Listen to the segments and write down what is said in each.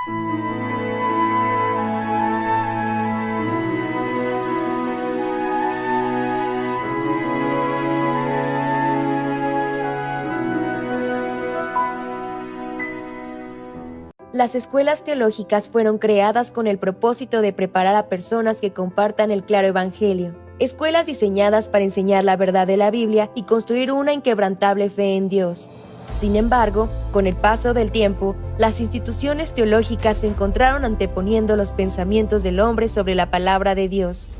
Las escuelas teológicas fueron creadas con el propósito de preparar a personas que compartan el claro evangelio. Escuelas diseñadas para enseñar la verdad de la Biblia y construir una inquebrantable fe en Dios. Sin embargo, con el paso del tiempo, las instituciones teológicas se encontraron anteponiendo los pensamientos del hombre sobre la palabra de Dios.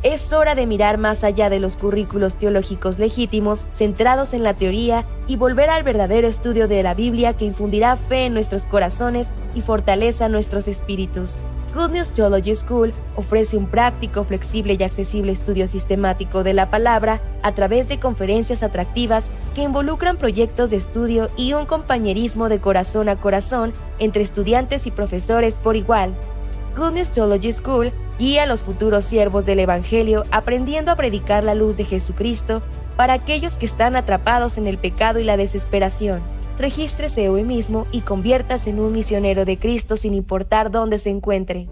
Es hora de mirar más allá de los currículos teológicos legítimos, centrados en la teoría, y volver al verdadero estudio de la Biblia que infundirá fe en nuestros corazones y fortaleza nuestros espíritus. Good News Theology School ofrece un práctico, flexible y accesible estudio sistemático de la palabra a través de conferencias atractivas que involucran proyectos de estudio y un compañerismo de corazón a corazón entre estudiantes y profesores por igual. Good News Theology School guía a los futuros siervos del Evangelio aprendiendo a predicar la luz de Jesucristo para aquellos que están atrapados en el pecado y la desesperación. Regístrese hoy mismo y conviértase en un misionero de Cristo sin importar dónde se encuentre.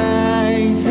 Lies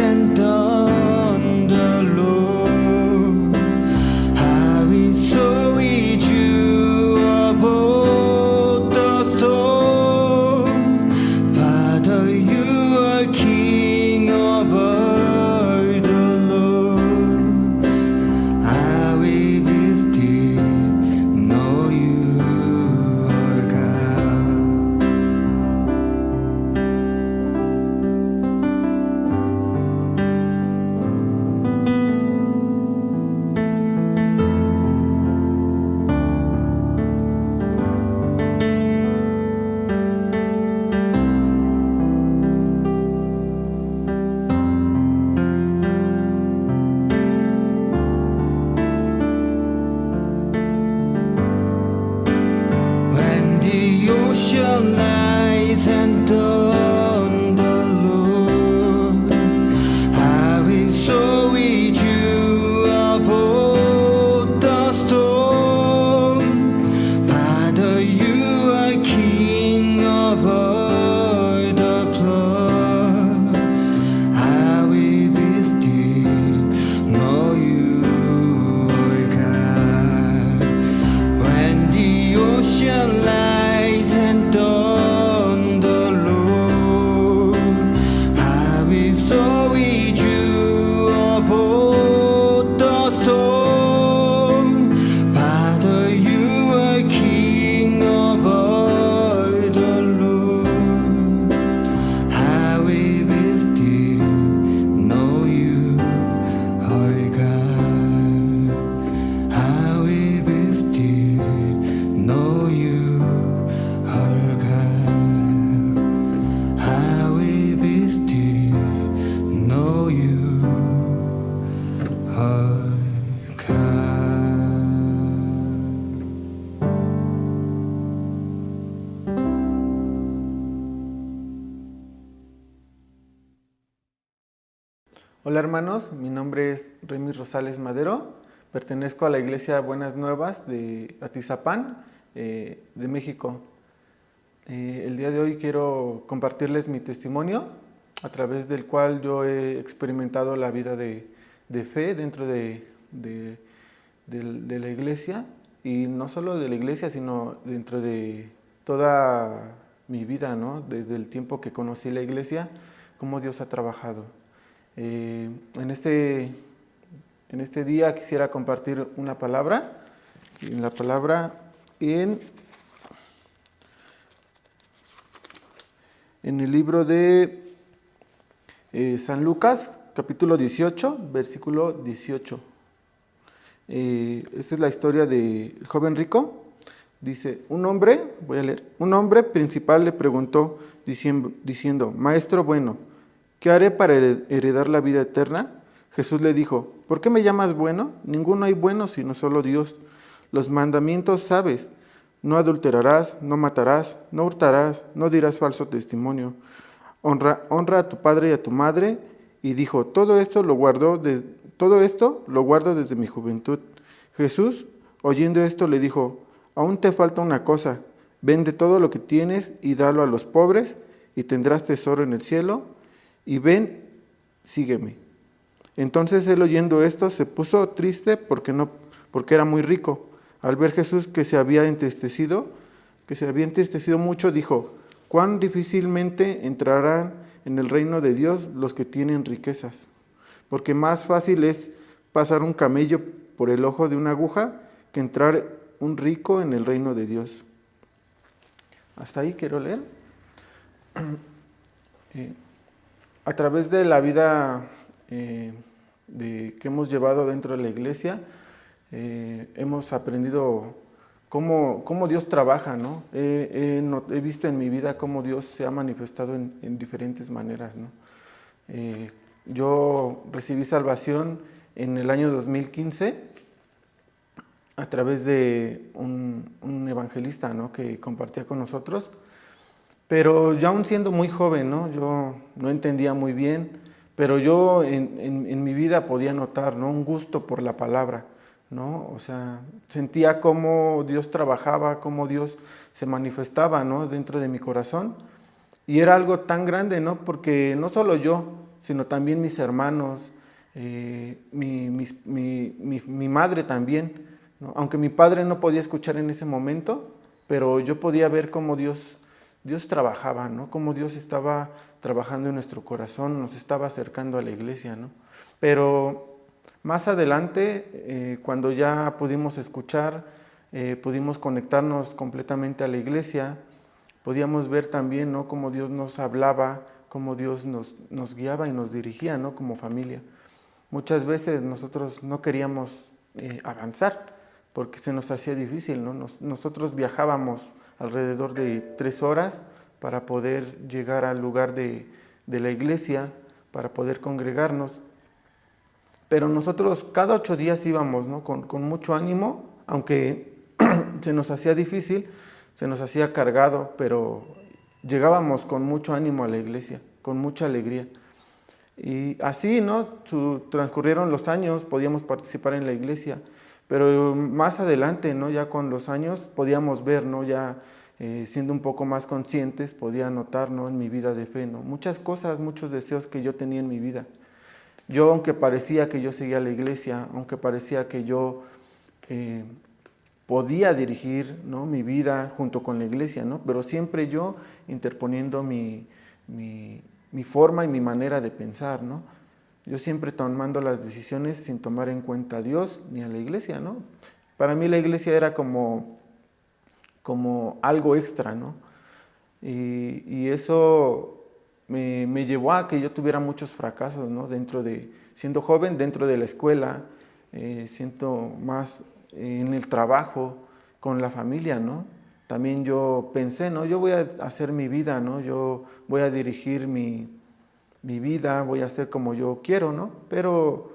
and dawn the Lord. Hola hermanos, mi nombre es Remis Rosales Madero, pertenezco a la Iglesia Buenas Nuevas de Atizapán, de México. El día de hoy quiero compartirles mi testimonio, a través del cual yo he experimentado la vida de fe dentro de la iglesia, y no solo de la iglesia, sino dentro de toda mi vida, ¿no? Desde el tiempo que conocí la iglesia, cómo Dios ha trabajado. En este día quisiera compartir una palabra, la palabra en el libro de San Lucas, capítulo 18, versículo 18. Esta es la historia del joven rico. Dice, un hombre principal le preguntó diciendo, Maestro bueno, ¿qué haré para heredar la vida eterna? Jesús le dijo, ¿por qué me llamas bueno? Ninguno hay bueno sino solo Dios. Los mandamientos sabes, no adulterarás, no matarás, no hurtarás, no dirás falso testimonio. Honra a tu padre y a tu madre. Y dijo, todo esto lo guardo desde mi juventud. Jesús, oyendo esto, le dijo, aún te falta una cosa, vende todo lo que tienes y dalo a los pobres, y tendrás tesoro en el cielo, y ven, sígueme. Entonces él, oyendo esto, se puso triste porque era muy rico. Al ver Jesús que se había entristecido mucho, dijo, cuán difícilmente entrarán en el reino de Dios los que tienen riquezas, porque más fácil es pasar un camello por el ojo de una aguja que entrar un rico en el reino de Dios. Hasta ahí quiero leer. A través de la vida que hemos llevado dentro de la iglesia, hemos aprendido cómo Dios trabaja, ¿no? He visto en mi vida cómo Dios se ha manifestado en diferentes maneras, ¿no? Yo recibí salvación en el año 2015 a través de un evangelista, ¿no? Que compartía con nosotros, pero ya aún siendo muy joven, ¿no? Yo no entendía muy bien, pero yo en mi vida podía notar, ¿no? Un gusto por la palabra, ¿no? O sea, sentía cómo Dios trabajaba, cómo Dios se manifestaba, ¿no? Dentro de mi corazón, y era algo tan grande, ¿no? Porque no solo yo, sino también mis hermanos, mi madre también, ¿no? Aunque mi padre no podía escuchar en ese momento, pero yo podía ver cómo Dios trabajaba, ¿no? Cómo Dios estaba trabajando en nuestro corazón, nos estaba acercando a la iglesia, ¿no? Pero más adelante, cuando ya pudimos escuchar, pudimos conectarnos completamente a la iglesia, podíamos ver también, ¿no? Cómo Dios nos hablaba, cómo Dios nos guiaba y nos dirigía, ¿no? Como familia. Muchas veces nosotros no queríamos avanzar porque se nos hacía difícil, ¿no? Nosotros viajábamos alrededor de 3 horas para poder llegar al lugar de la iglesia, para poder congregarnos. Pero nosotros cada 8 días íbamos, ¿no? Con mucho ánimo, aunque se nos hacía difícil, se nos hacía cargado, pero llegábamos con mucho ánimo a la iglesia, con mucha alegría. Y así, ¿no? Transcurrieron los años, podíamos participar en la iglesia, pero más adelante, ¿no? Ya con los años podíamos ver, ¿no? Ya siendo un poco más conscientes, podía notar, ¿no? En mi vida de fe, ¿no? Muchas cosas, muchos deseos que yo tenía en mi vida. Yo, aunque parecía que yo seguía la iglesia, aunque parecía que yo podía dirigir, ¿no? Mi vida junto con la iglesia, ¿no? Pero siempre yo interponiendo mi forma y mi manera de pensar, ¿no? Yo siempre tomando las decisiones sin tomar en cuenta a Dios ni a la iglesia, ¿no? Para mí la iglesia era como algo extra, ¿no? Y eso me llevó a que yo tuviera muchos fracasos, ¿no? Siendo joven, dentro de la escuela, siento más en el trabajo, con la familia, ¿no? También yo pensé, ¿no? Yo voy a hacer mi vida, ¿no? Yo voy a dirigir mi vida, voy a hacer como yo quiero, ¿no? Pero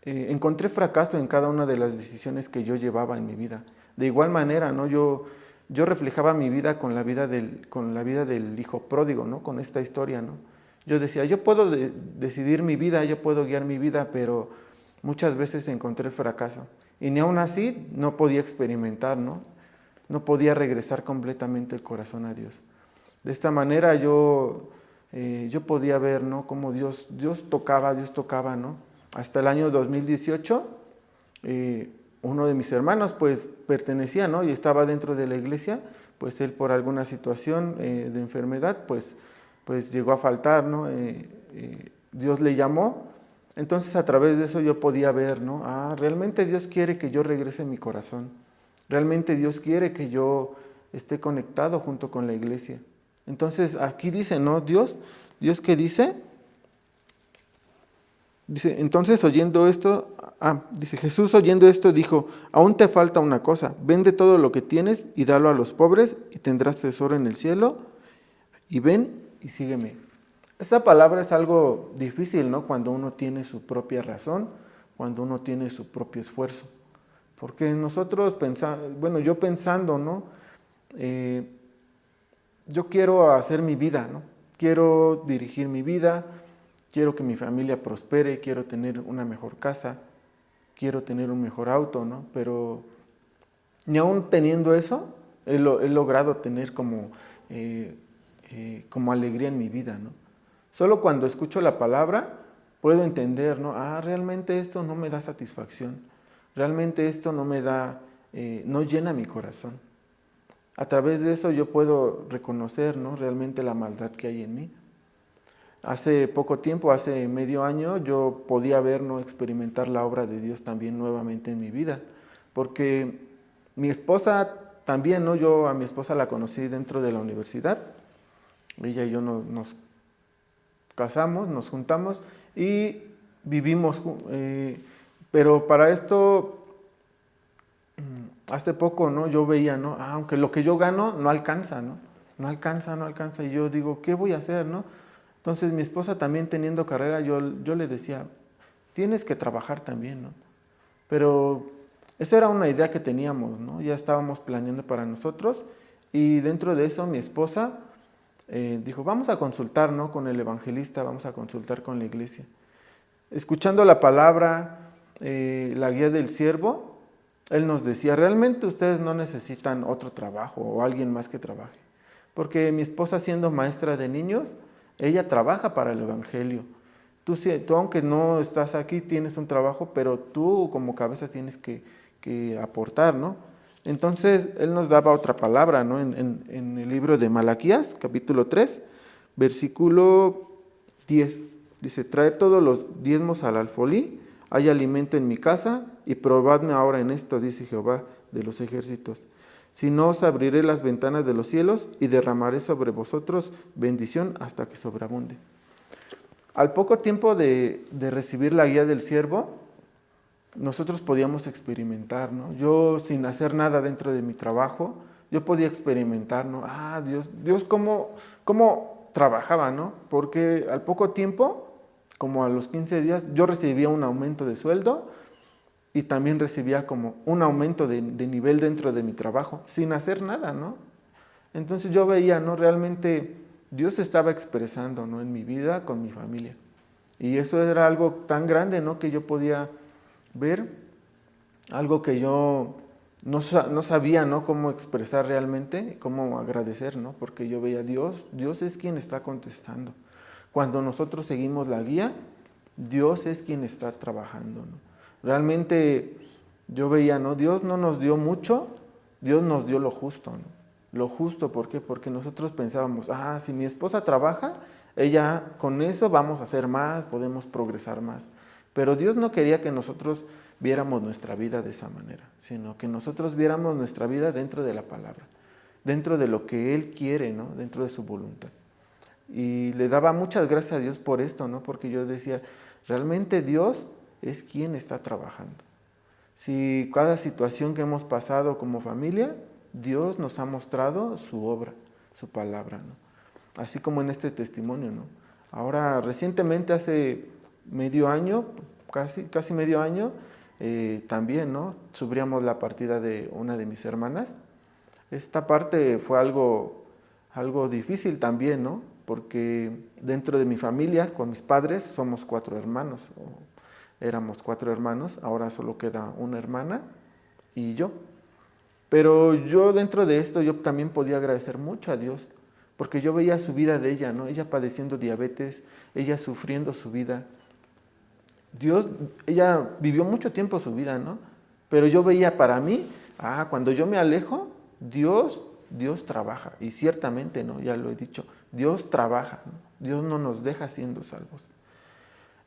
encontré fracaso en cada una de las decisiones que yo llevaba en mi vida. De igual manera, ¿no? Yo reflejaba mi vida con la vida del hijo pródigo, ¿no? Con esta historia, ¿no? Yo decía, yo puedo decidir mi vida, yo puedo guiar mi vida, pero muchas veces encontré fracaso. Y ni aún así no podía experimentar, ¿no? No podía regresar completamente el corazón a Dios. De esta manera yo podía ver, ¿no?, cómo Dios tocaba, ¿no? Hasta el año 2018, uno de mis hermanos pues pertenecía, ¿no?, y estaba dentro de la iglesia, pues él por alguna situación de enfermedad pues llegó a faltar, ¿no? Dios le llamó. Entonces a través de eso yo podía ver, ¿no? Realmente Dios quiere que yo regrese mi corazón. Realmente Dios quiere que yo esté conectado junto con la iglesia. Entonces aquí dice, ¿no? Dios ¿qué dice? Dice, entonces oyendo esto, dice, Jesús oyendo esto dijo, aún te falta una cosa, vende todo lo que tienes y dalo a los pobres y tendrás tesoro en el cielo, y ven y sígueme. Esta palabra es algo difícil, ¿no? Cuando uno tiene su propia razón, cuando uno tiene su propio esfuerzo. Porque nosotros yo pensando, ¿no? Yo quiero hacer mi vida, ¿no? Quiero dirigir mi vida, quiero que mi familia prospere, quiero tener una mejor casa, quiero tener un mejor auto, ¿no? Pero ni aún teniendo eso, he logrado tener como alegría en mi vida, ¿no? Solo cuando escucho la palabra puedo entender, ¿no? Realmente esto no me da satisfacción, realmente esto no me da, no llena mi corazón. A través de eso yo puedo reconocer, ¿no?, realmente la maldad que hay en mí. Hace poco tiempo, hace medio año, yo podía ver, ¿no?, experimentar la obra de Dios también nuevamente en mi vida, porque mi esposa también, ¿no? Yo a mi esposa la conocí dentro de la universidad. Ella y yo nos casamos, nos juntamos y vivimos, pero para esto, hace poco, ¿no?, yo veía, ¿no?, aunque lo que yo gano no alcanza, ¿no? No alcanza, y yo digo, ¿qué voy a hacer, no? Entonces mi esposa también teniendo carrera, yo le decía, tienes que trabajar también, ¿no? Pero esa era una idea que teníamos, ¿no? Ya estábamos planeando para nosotros, y dentro de eso mi esposa dijo, vamos a consultar, ¿no?, con el evangelista, vamos a consultar con la iglesia. Escuchando la palabra, la guía del siervo, él nos decía, realmente ustedes no necesitan otro trabajo o alguien más que trabaje, porque mi esposa, siendo maestra de niños, ella trabaja para el evangelio. Tú aunque no estás aquí, tienes un trabajo, pero tú como cabeza tienes que aportar, ¿no? Entonces, él nos daba otra palabra, ¿no? En el libro de Malaquías, capítulo 3, versículo 10. Dice, traer todos los diezmos al alfolí, hay alimento en mi casa, y probadme ahora en esto, dice Jehová de los ejércitos. Si no, os abriré las ventanas de los cielos y derramaré sobre vosotros bendición hasta que sobreabunde. Al poco tiempo de recibir la guía del siervo, nosotros podíamos experimentar, ¿no? Yo, sin hacer nada dentro de mi trabajo, yo podía experimentar, ¿no? Dios cómo trabajaba, ¿no? Porque al poco tiempo, como a los 15 días, yo recibía un aumento de sueldo y también recibía como un aumento de nivel dentro de mi trabajo, sin hacer nada, ¿no? Entonces yo veía, ¿no? Realmente Dios se estaba expresando, ¿no?, en mi vida, con mi familia. Y eso era algo tan grande, ¿no?, que yo podía ver, algo que yo no sabía, ¿no?, cómo expresar realmente, cómo agradecer, ¿no?, porque yo veía Dios es quien está contestando. Cuando nosotros seguimos la guía, Dios es quien está trabajando, ¿no? Realmente yo veía, ¿no?, Dios no nos dio mucho, Dios nos dio lo justo, ¿no? Lo justo, ¿por qué? Porque nosotros pensábamos, si mi esposa trabaja, ella con eso vamos a hacer más, podemos progresar más. Pero Dios no quería que nosotros viéramos nuestra vida de esa manera, sino que nosotros viéramos nuestra vida dentro de la palabra, dentro de lo que Él quiere, ¿no?, dentro de su voluntad. Y le daba muchas gracias a Dios por esto, ¿no?, porque yo decía, realmente Dios es quien está trabajando. Si cada situación que hemos pasado como familia, Dios nos ha mostrado su obra, su palabra, ¿no? Así como en este testimonio, ¿no? Ahora, recientemente, hace medio año, casi medio año, también, ¿no?, sufríamos la partida de una de mis hermanas. Esta parte fue algo difícil también, ¿no? porque dentro de mi familia, con mis padres, somos 4 hermanos, o éramos 4 hermanos, ahora solo queda una hermana y yo. Pero yo dentro de esto, yo también podía agradecer mucho a Dios, porque yo veía su vida de ella, ¿no? Ella padeciendo diabetes, ella sufriendo su vida. Ella vivió mucho tiempo su vida, ¿no? Pero yo veía para mí, cuando yo me alejo, Dios trabaja. Y ciertamente, ¿no? Ya lo he dicho, Dios trabaja, ¿no? Dios no nos deja siendo salvos.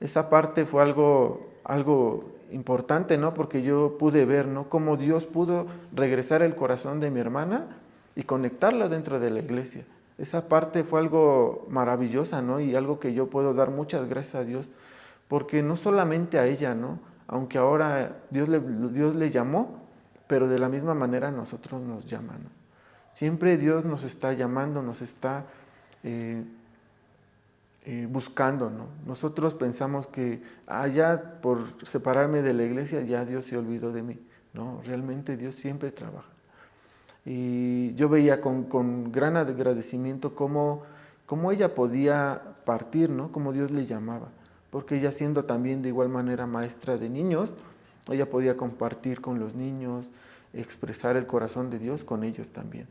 Esa parte fue algo importante, ¿no? Porque yo pude ver, ¿no? Cómo Dios pudo regresar el corazón de mi hermana y conectarla dentro de la iglesia. Esa parte fue algo maravillosa, ¿no? Y algo que yo puedo dar muchas gracias a Dios, porque no solamente a ella, ¿no? Aunque ahora Dios le llamó, pero de la misma manera a nosotros nos llama, ¿no? Siempre Dios nos está llamando, nos está buscando, ¿no? Nosotros pensamos que ya por separarme de la iglesia ya Dios se olvidó de mí. No, realmente Dios siempre trabaja. Y yo veía con gran agradecimiento cómo ella podía partir, ¿no? Cómo Dios le llamaba. Porque ella, siendo también de igual manera maestra de niños, ella podía compartir con los niños, expresar el corazón de Dios con ellos también.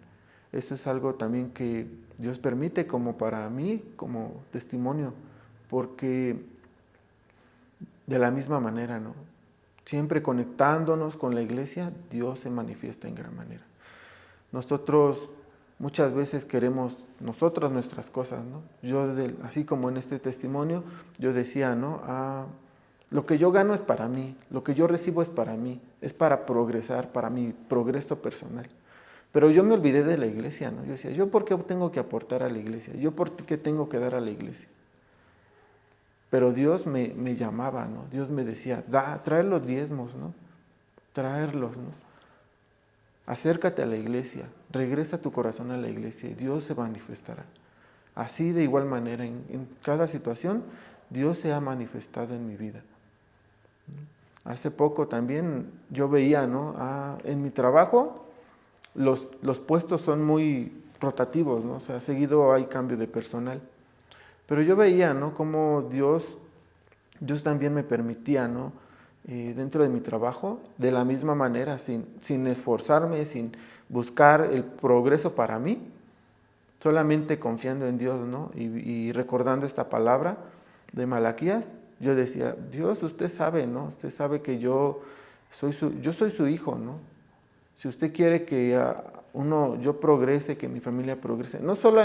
Eso es algo también que Dios permite como para mí, como testimonio, porque de la misma manera, ¿no? Siempre conectándonos con la iglesia, Dios se manifiesta en gran manera. Nosotros muchas veces queremos nosotras nuestras cosas, ¿no? Así como en este testimonio, yo decía, ¿no? Lo que yo gano es para mí, lo que yo recibo es para mí, es para progresar, para mi progreso personal. Pero yo me olvidé de la iglesia, ¿no? Yo decía, ¿yo por qué tengo que aportar a la iglesia? ¿Yo por qué tengo que dar a la iglesia? Pero Dios me llamaba, ¿no? Dios me decía, trae los diezmos, ¿no? Traerlos, ¿no? Acércate a la iglesia, regresa tu corazón a la iglesia y Dios se manifestará. Así de igual manera, en cada situación, Dios se ha manifestado en mi vida. Hace poco también yo veía, ¿no? En mi trabajo, los puestos son muy rotativos, ¿no? O sea, seguido hay cambio de personal. Pero yo veía, ¿no? Cómo Dios también me permitía, ¿no? Dentro de mi trabajo, de la misma manera, sin esforzarme, sin buscar el progreso para mí, solamente confiando en Dios, ¿no? Y recordando esta palabra de Malaquías, yo decía, Dios, usted sabe, ¿no? Usted sabe que yo soy su hijo, ¿no? Si usted quiere que yo progrese, que mi familia progrese, no solo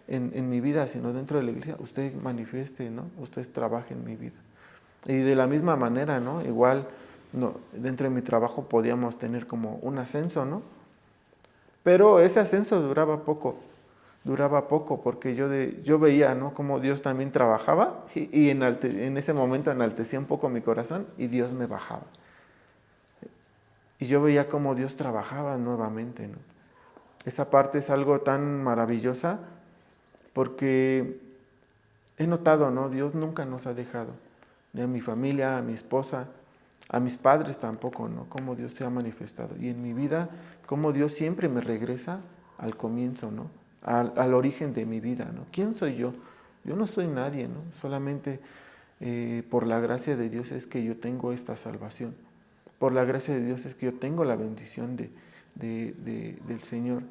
en mi vida, sino dentro de la iglesia, usted manifieste, ¿no? Usted trabaje en mi vida. Y de la misma manera, ¿no? Igual, no, dentro de mi trabajo podíamos tener como un ascenso, ¿no? Pero ese ascenso duraba poco porque yo veía, ¿no? Cómo Dios también trabajaba y en ese momento enaltecía un poco mi corazón y Dios me bajaba. Y yo veía cómo Dios trabajaba nuevamente, ¿no? Esa parte es algo tan maravillosa porque he notado, ¿no? Dios nunca nos ha dejado, ni a mi familia, a mi esposa, a mis padres tampoco, ¿no? Cómo Dios se ha manifestado. Y en mi vida, cómo Dios siempre me regresa al comienzo, ¿no? Al origen de mi vida, ¿no? ¿Quién soy yo? Yo no soy nadie, ¿no? Solamente por la gracia de Dios es que yo tengo esta salvación. Por la gracia de Dios es que yo tengo la bendición del Señor.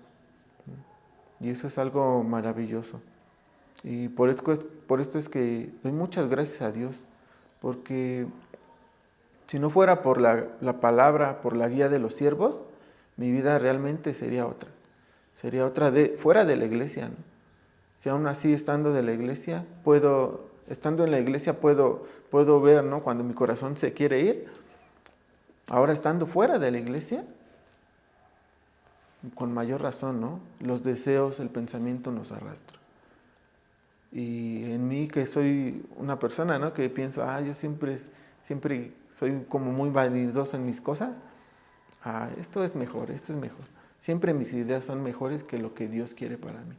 Y eso es algo maravilloso. Y por esto es que doy muchas gracias a Dios, porque si no fuera por la palabra, por la guía de los siervos, mi vida realmente sería otra. Sería otra fuera de la iglesia, ¿no? Si aún así estando en la iglesia puedo ver, ¿no? Cuando mi corazón se quiere ir. Ahora estando fuera de la iglesia, con mayor razón, ¿no? Los deseos, el pensamiento nos arrastran. Y en mí, que soy una persona, ¿no? Que pienso, yo siempre soy como muy vanidoso en mis cosas. Esto es mejor. Siempre mis ideas son mejores que lo que Dios quiere para mí.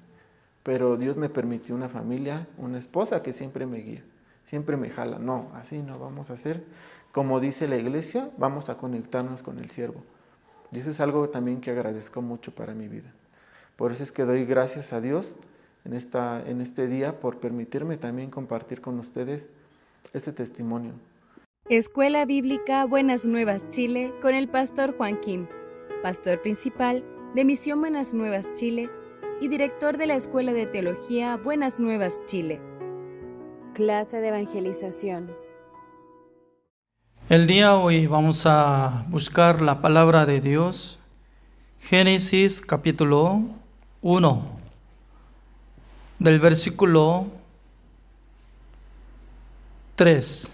Pero Dios me permitió una familia, una esposa que siempre me guía, siempre me jala. No, así no vamos a hacer. Como dice la iglesia, vamos a conectarnos con el siervo. Y eso es algo también que agradezco mucho para mi vida. Por eso es que doy gracias a Dios en este día, por permitirme también compartir con ustedes este testimonio. Escuela Bíblica Buenas Nuevas Chile con el pastor Juan Kim, pastor principal de Misión Buenas Nuevas Chile y director de la Escuela de Teología Buenas Nuevas Chile. Clase de evangelización. El día de hoy vamos a buscar la palabra de Dios, Génesis capítulo 1, del versículo 3.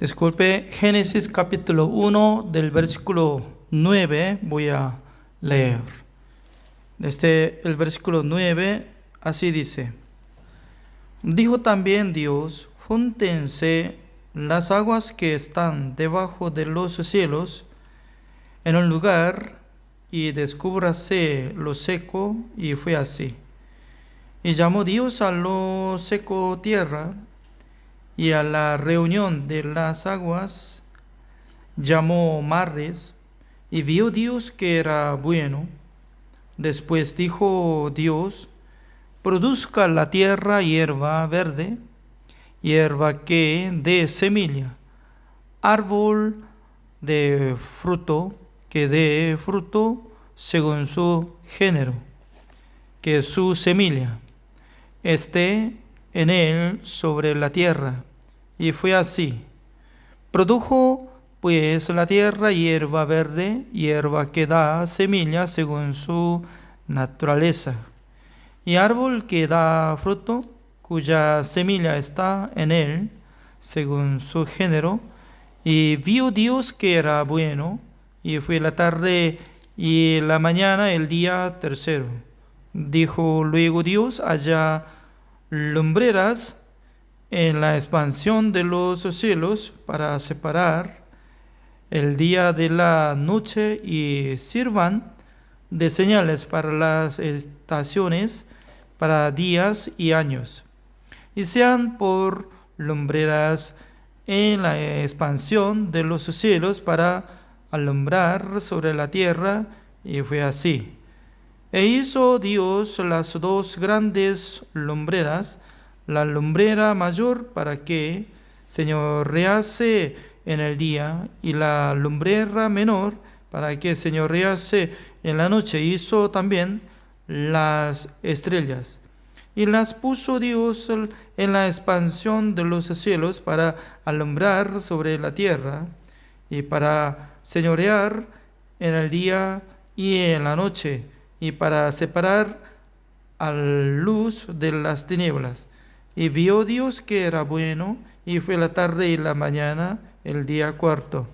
Disculpe, Génesis capítulo 1 del versículo 9 voy a leer. Desde el versículo 9, así dice: Dijo también Dios: júntense las aguas que están debajo de los cielos en un lugar, y descúbrase lo seco, y fue así. Y llamó Dios a lo seco tierra, y a la reunión de las aguas llamó mares, y vio Dios que era bueno. Después dijo Dios: produzca la tierra hierba verde, hierba que dé semilla, árbol de fruto que dé fruto según su género, que su semilla esté en él sobre la tierra. Y fue así. Produjo pues la tierra hierba verde, hierba que da semilla según su naturaleza, y árbol que da fruto, cuya semilla está en él según su género. Y vio Dios que era bueno, y fue la tarde y la mañana el día tercero. Dijo luego Dios: haya lumbreras en la expansión de los cielos para separar el día de la noche, y sirvan de señales para las estaciones, para días y años, y sean por lumbreras en la expansión de los cielos para alumbrar sobre la tierra. Y fue así. E hizo Dios las dos grandes lumbreras, la lumbrera mayor para que señorease en el día, y la lumbrera menor para que señorease en la noche. Hizo también las estrellas, y las puso Dios en la expansión de los cielos para alumbrar sobre la tierra, y para señorear en el día y en la noche, y para separar a la luz de las tinieblas. Y vio Dios que era bueno, y fue la tarde y la mañana el día cuarto.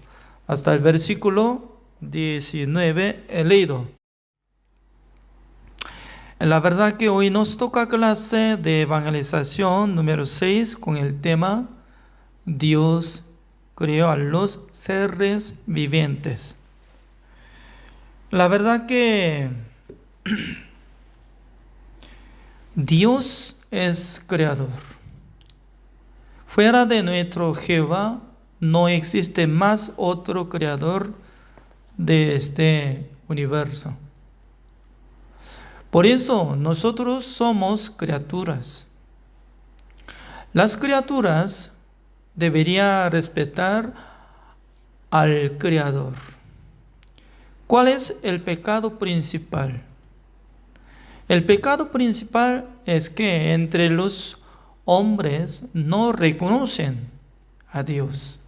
Hasta el versículo 19 he leído. La verdad que hoy nos toca clase de evangelización número 6 con el tema Dios creó a los seres vivientes. La verdad que Dios es creador. Fuera de nuestro Jehová no existe más otro creador de este universo. Por eso nosotros somos criaturas. Las criaturas deberían respetar al Creador. ¿Cuál es el pecado principal? El pecado principal es que entre los hombres no reconocen a Dios.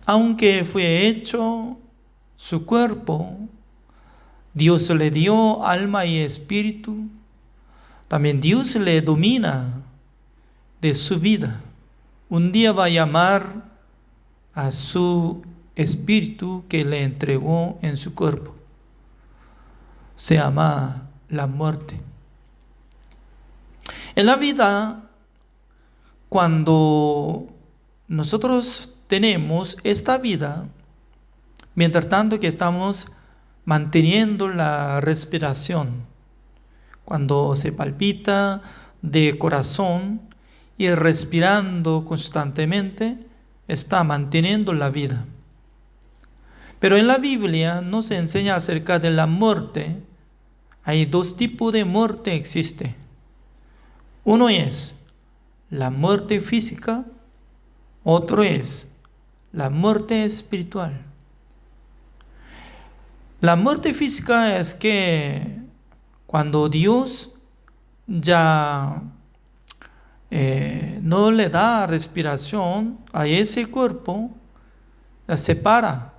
Aunque fue hecho su cuerpo, Dios le dio alma y espíritu, también Dios le domina de su vida. Un día va a llamar a su espíritu que le entregó en su cuerpo. Se llama la muerte. En la vida, cuando nosotros tenemos esta vida, mientras tanto que estamos manteniendo la respiración, cuando se palpita de corazón y respirando constantemente, está manteniendo la vida. Pero en la Biblia no se enseña acerca de la muerte. Hay dos tipos de muerte existe. Uno es la muerte física, otro es la muerte espiritual. La muerte física es que cuando Dios ya no le da respiración a ese cuerpo, la separa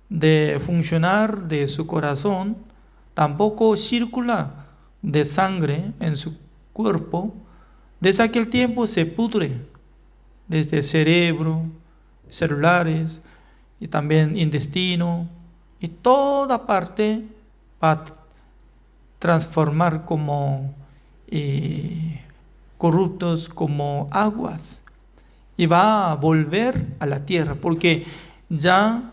de funcionar de su corazón, tampoco circula de sangre en su cuerpo. Desde aquel tiempo se pudre, desde cerebro, celulares y también intestino, y toda parte va a transformar como corruptos, como aguas, y va a volver a la tierra, porque ya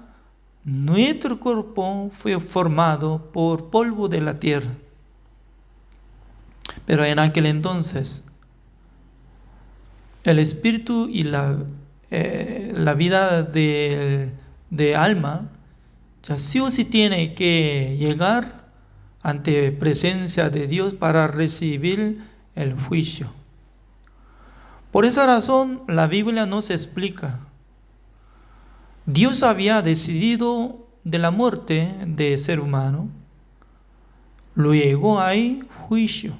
nuestro cuerpo fue formado por polvo de la tierra. Pero en aquel entonces, el espíritu y la vida de alma ya sí o sí tiene que llegar ante presencia de Dios para recibir el juicio. Por esa razón, la Biblia nos explica. Dios había decidido de la muerte del ser humano. Luego hay juicio.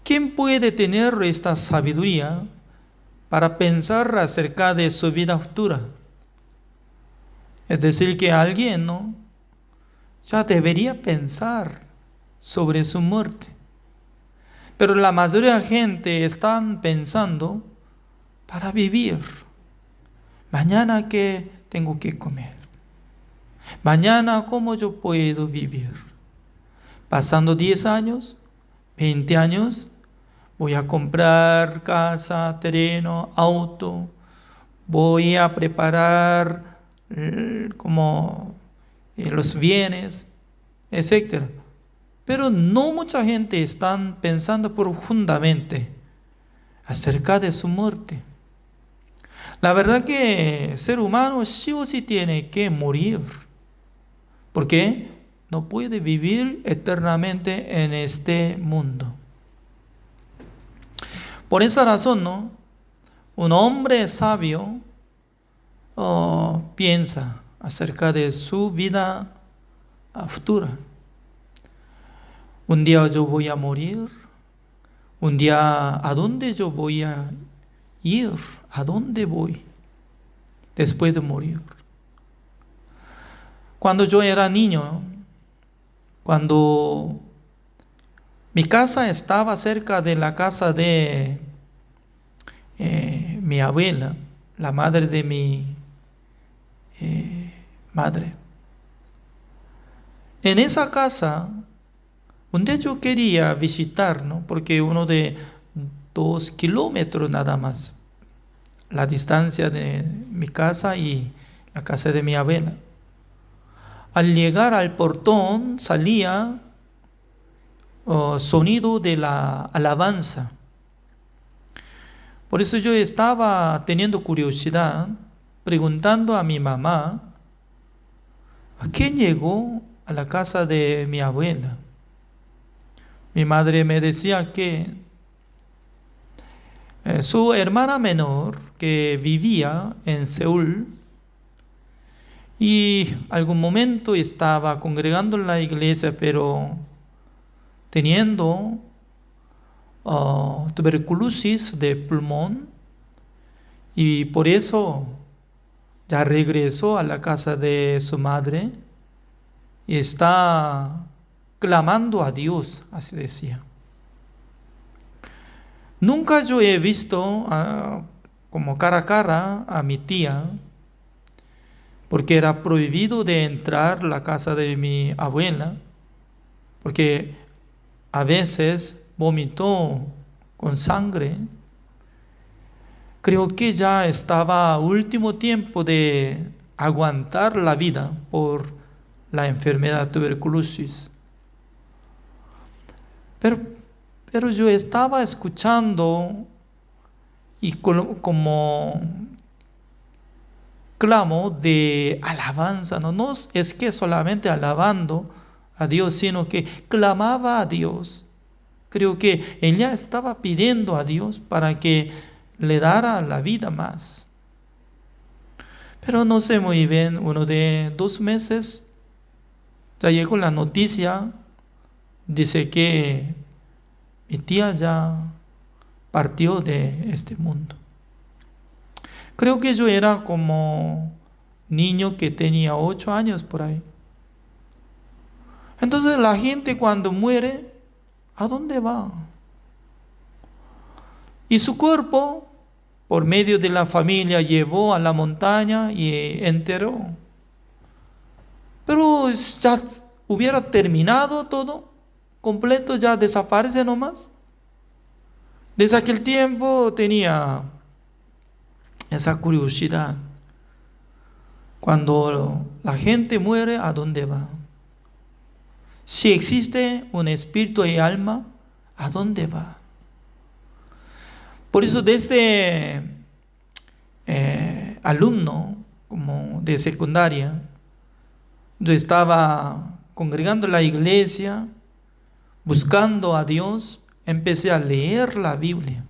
¿Quién puede tener esta sabiduría para pensar acerca de su vida futura? Es decir, que alguien, ¿no?, ya debería pensar sobre su muerte. Pero la mayoría de la gente están pensando para vivir. Mañana, ¿qué tengo que comer? Mañana, ¿cómo yo puedo vivir? Pasando 10 años, 20 años, voy a comprar casa, terreno, auto, voy a preparar los bienes, etc. Pero no mucha gente está pensando profundamente acerca de su muerte. La verdad que el ser humano sí o sí tiene que morir, porque no puede vivir eternamente en este mundo. Por esa razón, ¿no?, un hombre sabio piensa acerca de su vida futura. Un día yo voy a morir. Un día, ¿a dónde yo voy a ir? ¿A dónde voy después de morir? Cuando yo era niño, cuando mi casa estaba cerca de la casa de mi abuela, la madre de mi madre. En esa casa, donde yo quería visitar, ¿no?, porque uno de 2 kilómetros nada más, la distancia de mi casa y la casa de mi abuela. Al llegar al portón salía sonido de la alabanza. Por eso yo estaba teniendo curiosidad, preguntando a mi mamá, ¿a quién llegó a la casa de mi abuela? Mi madre me decía que su hermana menor, que vivía en Seúl, y algún momento estaba congregando en la iglesia, pero teniendo tuberculosis de pulmón, y por eso ya regresó a la casa de su madre y está clamando a Dios, así decía. Nunca yo he visto como cara a cara a mi tía, porque era prohibido de entrar a la casa de mi abuela, porque a veces vomitó con sangre. Creo que ya estaba a último tiempo de aguantar la vida por la enfermedad de tuberculosis. Pero yo estaba escuchando y como clamo de alabanza. No es que solamente alabando a Dios, sino que clamaba a Dios. Creo que ella estaba pidiendo a Dios para que le diera la vida más. Pero no sé muy bien, uno de 2 meses, ya llegó la noticia, dice que mi tía ya partió de este mundo. Creo que yo era como niño que tenía 8 años por ahí. Entonces la gente cuando muere, ¿a dónde va? Y su cuerpo, por medio de la familia, llevó a la montaña y enterró. Pero ya hubiera terminado todo, completo, ya desaparece nomás. Desde aquel tiempo tenía esa curiosidad. Cuando la gente muere, ¿a dónde va? Si existe un espíritu y alma, ¿a dónde va? Por eso desde alumno, como de secundaria, yo estaba congregando en la iglesia, buscando a Dios, empecé a leer la Biblia,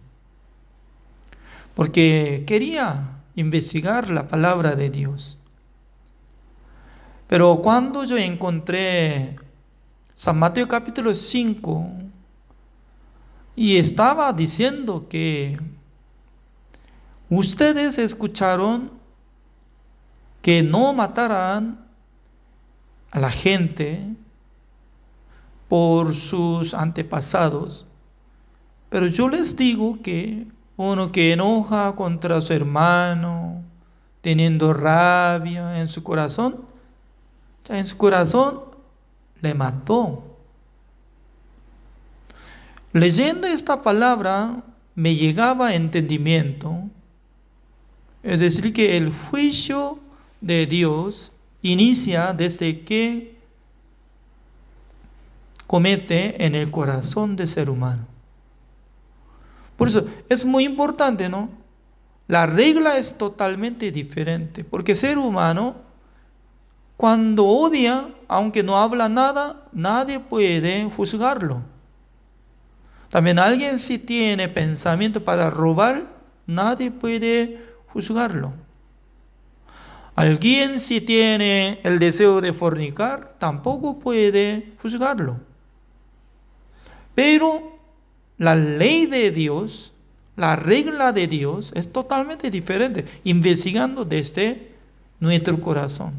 porque quería investigar la palabra de Dios. Pero cuando yo encontré San Mateo capítulo 5, y estaba diciendo que ustedes escucharon que no matarán a la gente por sus antepasados, pero yo les digo que uno que enoja contra su hermano, teniendo rabia en su corazón, ya en su corazón le mató. Leyendo esta palabra me llegaba entendimiento, es decir, que el juicio de Dios inicia desde que comete en el corazón del ser humano. Por eso es muy importante, ¿no? La regla es totalmente diferente, porque el ser humano, cuando odia, aunque no habla nada, nadie puede juzgarlo. También alguien si tiene pensamiento para robar, nadie puede juzgarlo. Alguien si tiene el deseo de fornicar, tampoco puede juzgarlo. Pero la ley de Dios, la regla de Dios es totalmente diferente, investigando desde nuestro corazón.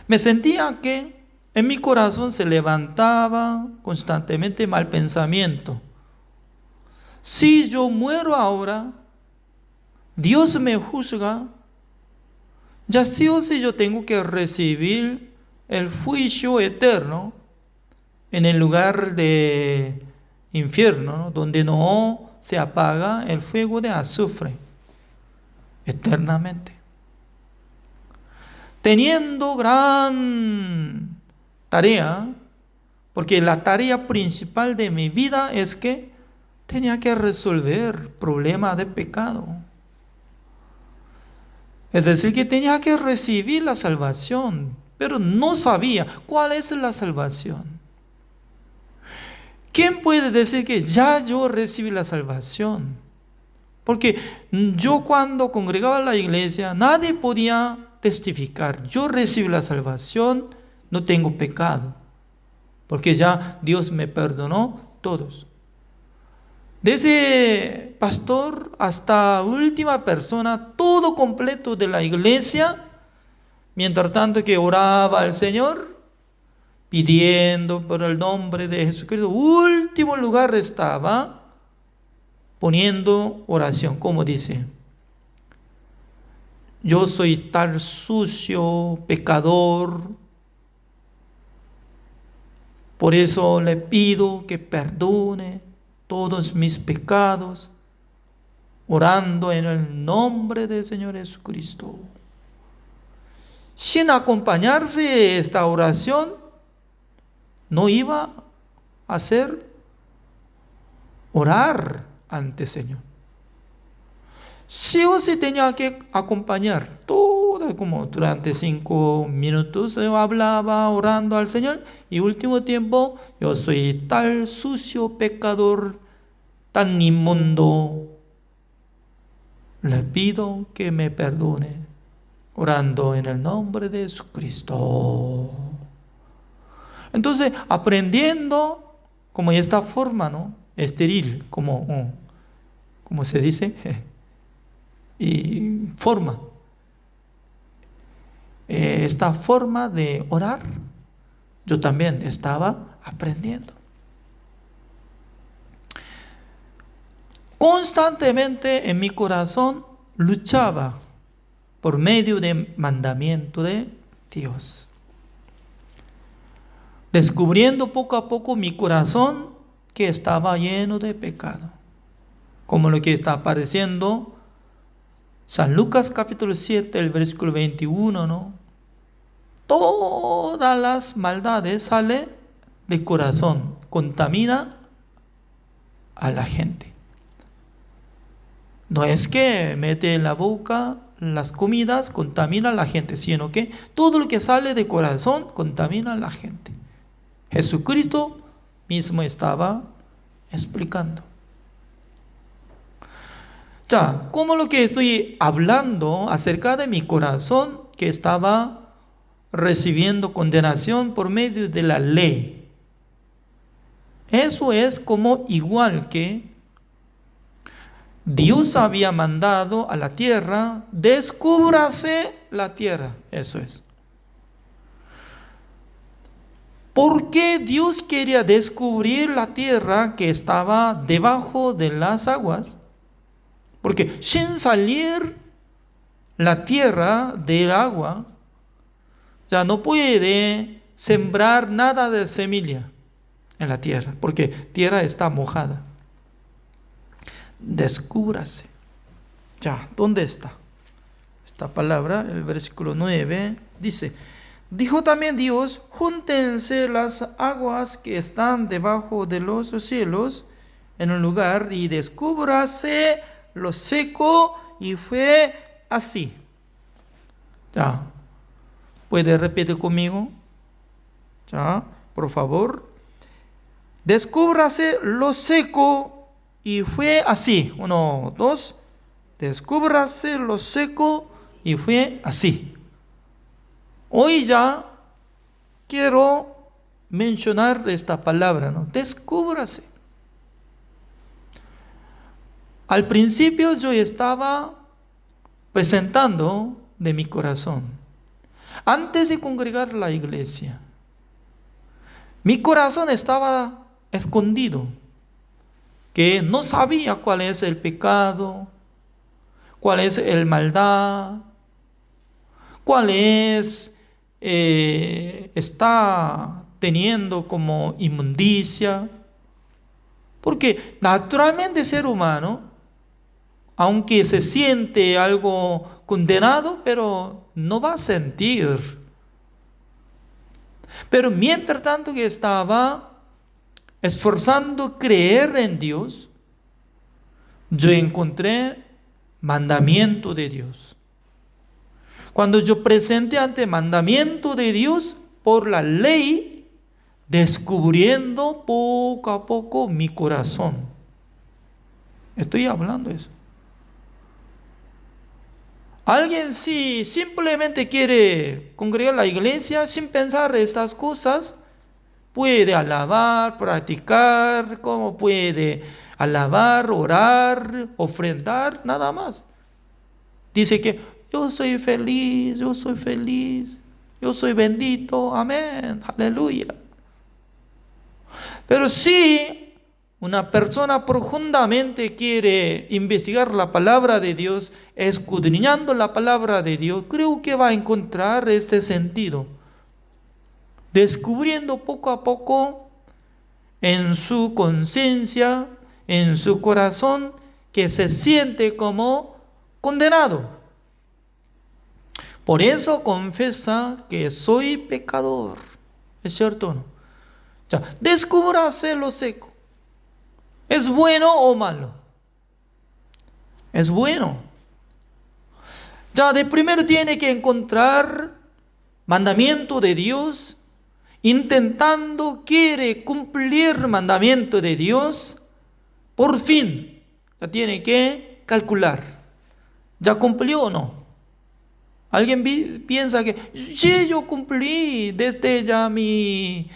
Me sentía que en mi corazón se levantaba constantemente mal pensamiento. Si yo muero ahora, Dios me juzga, ya sí o sí yo tengo que recibir el juicio eterno en el lugar de infierno, ¿no? Donde no se apaga el fuego de azufre eternamente. Teniendo gran tarea, porque la tarea principal de mi vida es que tenía que resolver problemas de pecado. Es decir, que tenía que recibir la salvación, pero no sabía cuál es la salvación. ¿Quién puede decir que ya yo recibí la salvación? Porque yo cuando congregaba en la iglesia, nadie podía testificar. Yo recibí la salvación, no tengo pecado, porque ya Dios me perdonó todos. Desde pastor hasta última persona, todo completo de la iglesia, mientras tanto que oraba al Señor, pidiendo por el nombre de Jesucristo, último lugar estaba poniendo oración, como dice: yo soy tan sucio, pecador, por eso le pido que perdone todos mis pecados, orando en el nombre del Señor Jesucristo. Sin acompañarse esta oración, no iba a hacer orar ante el Señor. sí o sí tenía que acompañar todo, como durante 5 minutos yo hablaba orando al Señor, y último tiempo, yo soy tal sucio pecador, tan inmundo, le pido que me perdone, orando en el nombre de Jesucristo. Entonces, aprendiendo como esta forma, ¿no? Estéril, como se dice, y forma. Esta forma de orar, yo también estaba aprendiendo. Constantemente en mi corazón luchaba por medio del mandamiento de Dios, descubriendo poco a poco mi corazón que estaba lleno de pecado, como lo que está apareciendo San Lucas capítulo 7, el versículo 21, ¿no? Todas las maldades salen del corazón, contamina a la gente. No es que mete en la boca las comidas, contamina a la gente, sino que todo lo que sale del corazón contamina a la gente. Jesucristo mismo estaba explicando. Ya, como lo que estoy hablando acerca de mi corazón que estaba recibiendo condenación por medio de la ley. Eso es como igual que Dios había mandado a la tierra, descúbrase la tierra, eso es. ¿Por qué Dios quería descubrir la tierra que estaba debajo de las aguas? Porque sin salir la tierra del agua, ya no puede sembrar nada de semilla en la tierra, porque tierra está mojada. Descúbrase. Ya, ¿dónde está? Esta palabra, el versículo 9, dice: dijo también Dios, júntense las aguas que están debajo de los cielos en un lugar y descúbrase lo seco, y fue así. Ya, ¿puede repetir conmigo? Ya, por favor. Descúbrase lo seco, y fue así. 1, 2. Descúbrase lo seco, y fue así. Hoy ya quiero mencionar esta palabra, ¿no? Descúbrase. Al principio yo estaba presentando de mi corazón, antes de congregar la iglesia. Mi corazón estaba escondido, que no sabía cuál es el pecado, cuál es el maldad, cuál es está teniendo como inmundicia. Porque naturalmente el ser humano, aunque se siente algo condenado, pero no va a sentir. Pero mientras tanto que estaba esforzando creer en Dios, yo encontré mandamiento de Dios. Cuando yo presenté ante mandamiento de Dios por la ley, descubriendo poco a poco mi corazón. Estoy hablando de eso. Alguien si simplemente quiere congregar la iglesia sin pensar estas cosas, puede alabar, practicar, como puede alabar, orar, ofrendar, nada más. Dice que yo soy feliz, yo soy feliz, yo soy bendito, amén, aleluya. Pero si una persona profundamente quiere investigar la palabra de Dios, escudriñando la palabra de Dios, creo que va a encontrar este sentido. Descubriendo poco a poco en su conciencia, en su corazón, que se siente como condenado. Por eso confiesa que soy pecador. ¿Es cierto o no? Ya, descúbrase lo seco. ¿Es bueno o malo? Es bueno. Ya de primero tiene que encontrar mandamiento de Dios, intentando, quiere cumplir mandamiento de Dios, por fin, ya tiene que calcular, ¿ya cumplió o no? Alguien piensa que, sí, yo cumplí desde ya mi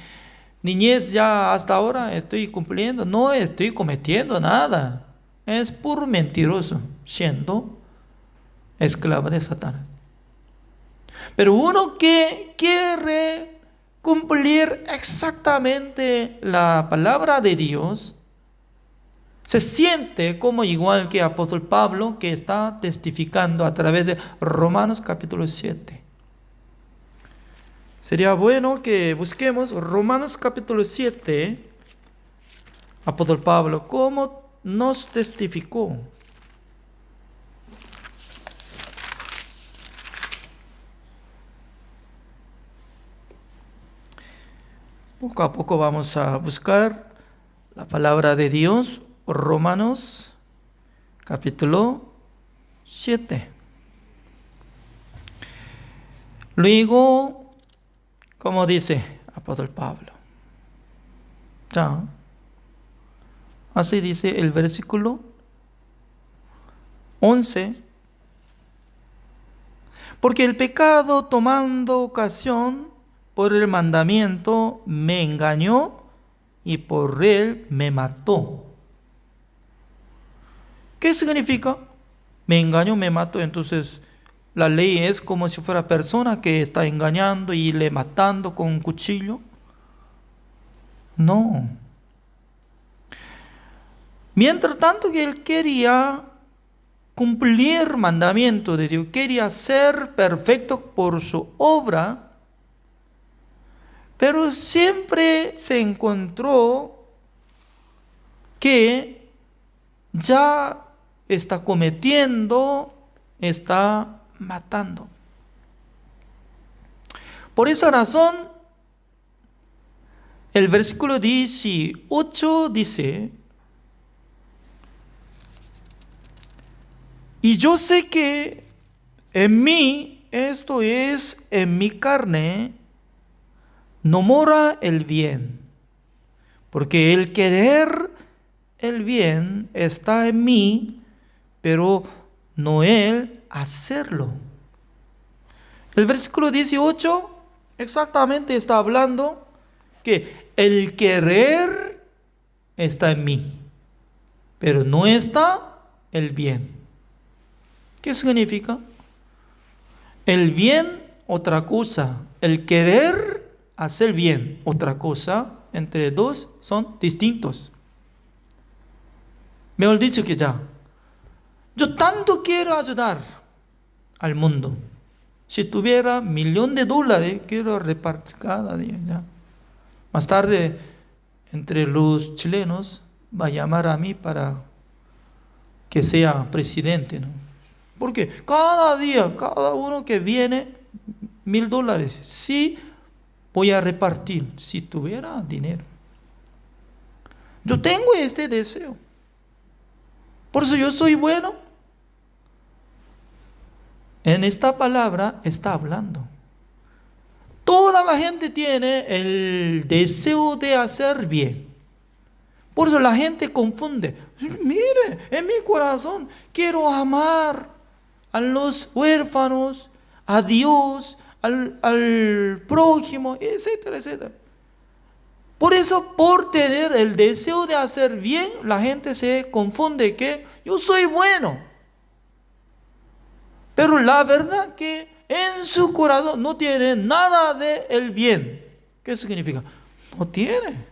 niñez, ya hasta ahora estoy cumpliendo. No estoy cometiendo nada. Es puro mentiroso, siendo esclavo de Satanás. Pero uno que quiere cumplir exactamente la palabra de Dios, se siente como igual que apóstol Pablo, que está testificando a través de Romanos capítulo 7. Sería bueno que busquemos Romanos capítulo 7, apóstol Pablo, cómo nos testificó. Poco a poco vamos a buscar la palabra de Dios. Romanos capítulo 7. Luego, como dice apóstol Pablo, ya, así dice el versículo 11. Porque el pecado, tomando ocasión por el mandamiento, me engañó y por él me mató. ¿Qué significa? Me engañó, me mató. Entonces, la ley es como si fuera persona que está engañando y le matando con un cuchillo. No. Mientras tanto que él quería cumplir mandamiento de Dios, quería ser perfecto por su obra, pero siempre se encontró que ya está cometiendo, está matando. Por esa razón, el versículo 18 dice: y yo sé que en mí, esto es, en mi carne, no mora el bien, porque el querer el bien está en mí, pero no el hacerlo. El versículo 18 exactamente está hablando que el querer está en mí, pero no está el bien. ¿Qué significa? El bien, otra cosa. El querer hacer bien, otra cosa. Entre dos son distintos. Mejor dicho que ya, yo tanto quiero ayudar al mundo. Si tuviera $1,000,000, quiero repartir cada día ya. Más tarde, entre los chilenos, va a llamar a mí para que sea presidente, ¿no? Porque cada día, cada uno que viene, $1,000. Sí, voy a repartir, si tuviera dinero. Yo tengo este deseo. Por eso yo soy bueno. En esta palabra está hablando. Toda la gente tiene el deseo de hacer bien. Por eso la gente confunde. Mire, en mi corazón quiero amar a los huérfanos, a Dios, al prójimo, etcétera, etcétera. Por eso, por tener el deseo de hacer bien, la gente se confunde que yo soy bueno. Pero la verdad que en su corazón no tiene nada de el bien. ¿Qué significa? No tiene.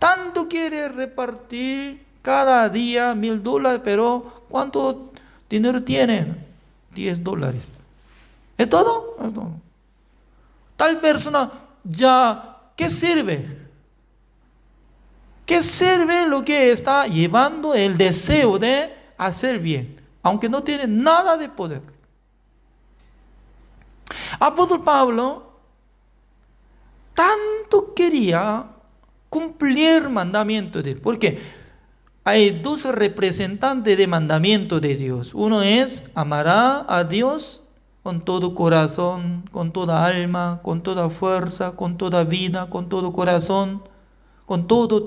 Tanto quiere repartir cada día $1,000, pero ¿cuánto dinero tiene? $10. ¿Es todo? ¿Es todo? Tal persona ya, ¿qué sirve? ¿Qué sirve lo que está llevando el deseo de hacer bien, aunque no tiene nada de poder? Apóstol Pablo tanto quería cumplir mandamientos de Dios, porque hay dos representantes de mandamiento de Dios. Uno es amará a Dios con todo corazón, con toda alma, con toda fuerza, con toda vida, con todo corazón, con todo.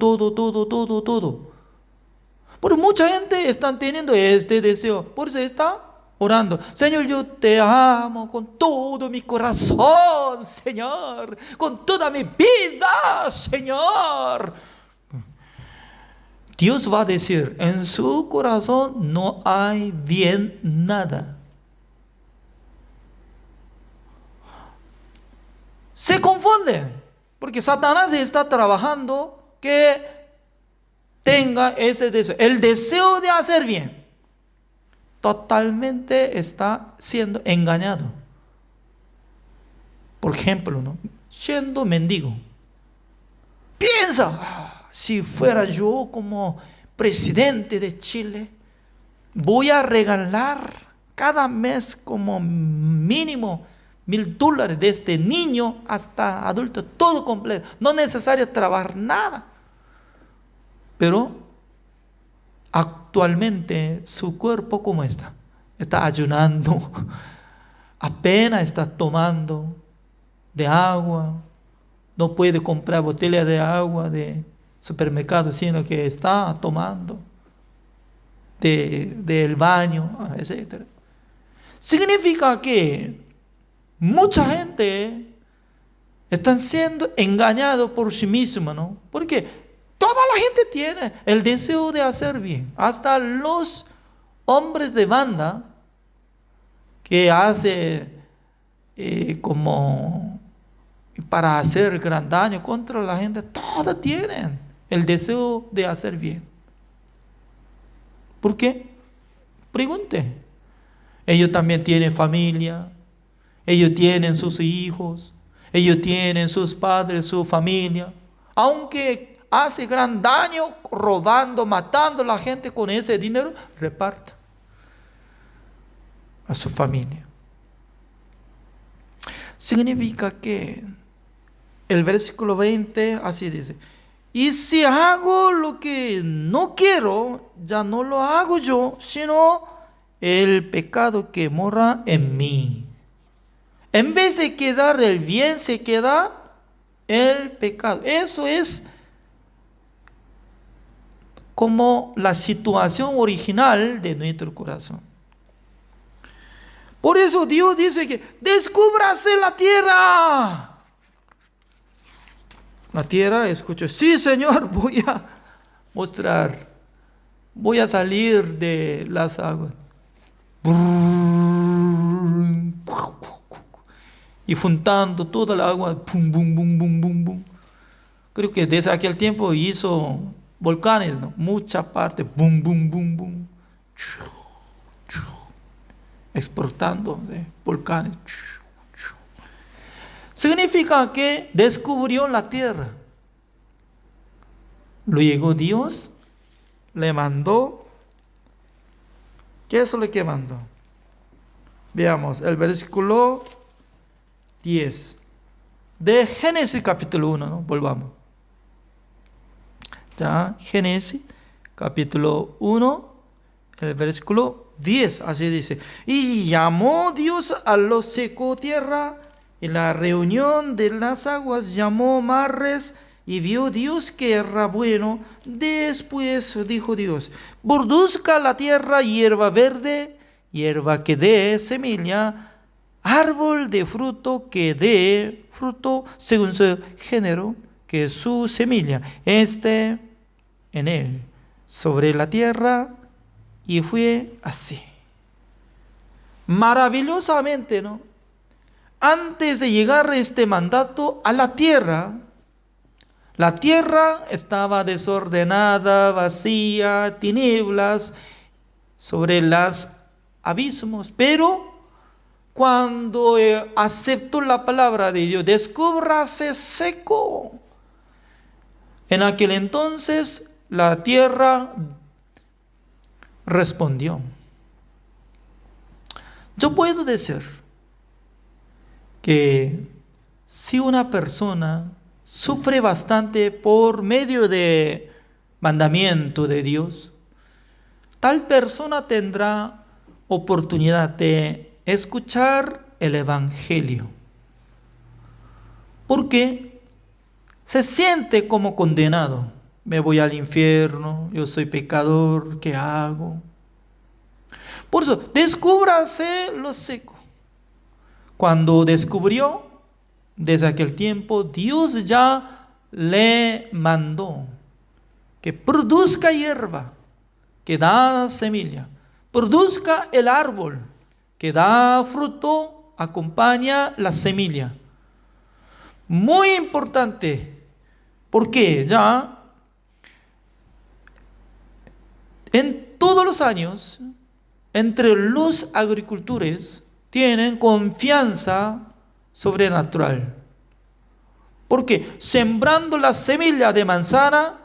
Pero mucha gente está teniendo este deseo, por eso está orando. Señor, yo te amo con todo mi corazón, Señor, con toda mi vida, Señor. Dios va a decir, en su corazón no hay bien nada. Se confunde, porque Satanás está trabajando que tenga ese deseo, el deseo de hacer bien. Totalmente está siendo engañado. Por ejemplo, ¿no? Siendo mendigo. Piensa, si fuera yo como presidente de Chile, voy a regalar cada mes como mínimo $1,000 desde niño hasta adulto, todo completo. No es necesario trabajar nada. Pero actualmente su cuerpo, ¿cómo está? Está ayunando, apenas está tomando de agua, no puede comprar botella de agua de supermercado, sino que está tomando del baño, etc. Significa que mucha gente está siendo engañado por sí misma, ¿no? Porque toda la gente tiene el deseo de hacer bien. Hasta los hombres de banda que hacen como para hacer gran daño contra la gente, todos tienen el deseo de hacer bien. ¿Por qué? Pregunte. Ellos también tienen familia, ellos tienen sus hijos, ellos tienen sus padres, su familia. Aunque hace gran daño robando, matando a la gente con ese dinero, reparta a su familia. Significa que el versículo 20 así dice: y si hago lo que no quiero, ya no lo hago yo, sino el pecado que mora en mí. En vez de quedar el bien, se queda el pecado. Eso es como la situación original de nuestro corazón. Por eso Dios dice que descúbrase la tierra. La tierra escucha, sí, Señor, voy a mostrar, voy a salir de las aguas. Y juntando toda la agua, bum, bum, bum, bum, bum, bum. Creo que desde aquel tiempo hizo volcanes, ¿no? Mucha parte, bum, bum, bum, bum. Exportando de volcanes. Significa que descubrió la tierra. Luego Dios le mandó. ¿Qué es lo que mandó? Veamos el versículo 10 de Génesis capítulo 1, ¿no? Volvamos. Ya, Génesis capítulo 1, el versículo 10, así dice: y llamó Dios a lo seco tierra, y la reunión de las aguas llamó mares, y vio Dios que era bueno. Después dijo Dios: produzca la tierra hierba verde, hierba que dé semilla, árbol de fruto que dé fruto según su género, que su semilla esté en él sobre la tierra. Y fue así. Maravillosamente, ¿no? Antes de llegar este mandato a la tierra estaba desordenada, vacía, tinieblas sobre los abismos. Pero cuando aceptó la palabra de Dios, descúbrase seco. En aquel entonces la tierra respondió. Yo puedo decir que si una persona sufre bastante por medio de mandamiento de Dios, tal persona tendrá oportunidad de escuchar el Evangelio, porque se siente como condenado. Me voy al infierno, yo soy pecador, ¿qué hago? Por eso, descúbrase lo seco. Cuando descubrió, desde aquel tiempo, Dios ya le mandó que produzca hierba, que da semilla, produzca el árbol, que da fruto, acompaña la semilla. Muy importante, porque ya en todos los años, entre los agricultores, tienen confianza sobrenatural. Porque sembrando la semilla de manzana,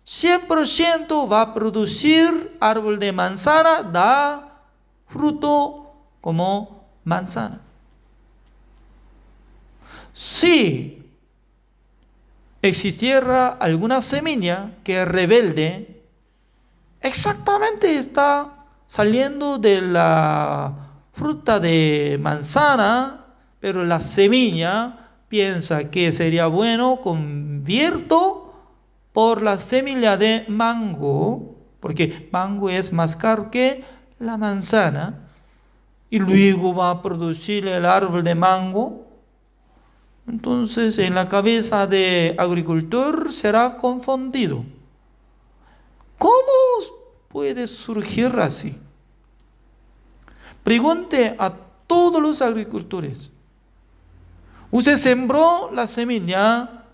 100% va a producir árbol de manzana, da fruto como manzana. Si existiera alguna semilla que es rebelde, exactamente está saliendo de la fruta de manzana, pero la semilla piensa que sería bueno, convierto por la semilla de mango, porque mango es más caro que la manzana, y luego va a producir el árbol de mango. Entonces, en la cabeza de agricultor será confundido. ¿Cómo puede surgir así? Pregunte a todos los agricultores. Usted sembró la semilla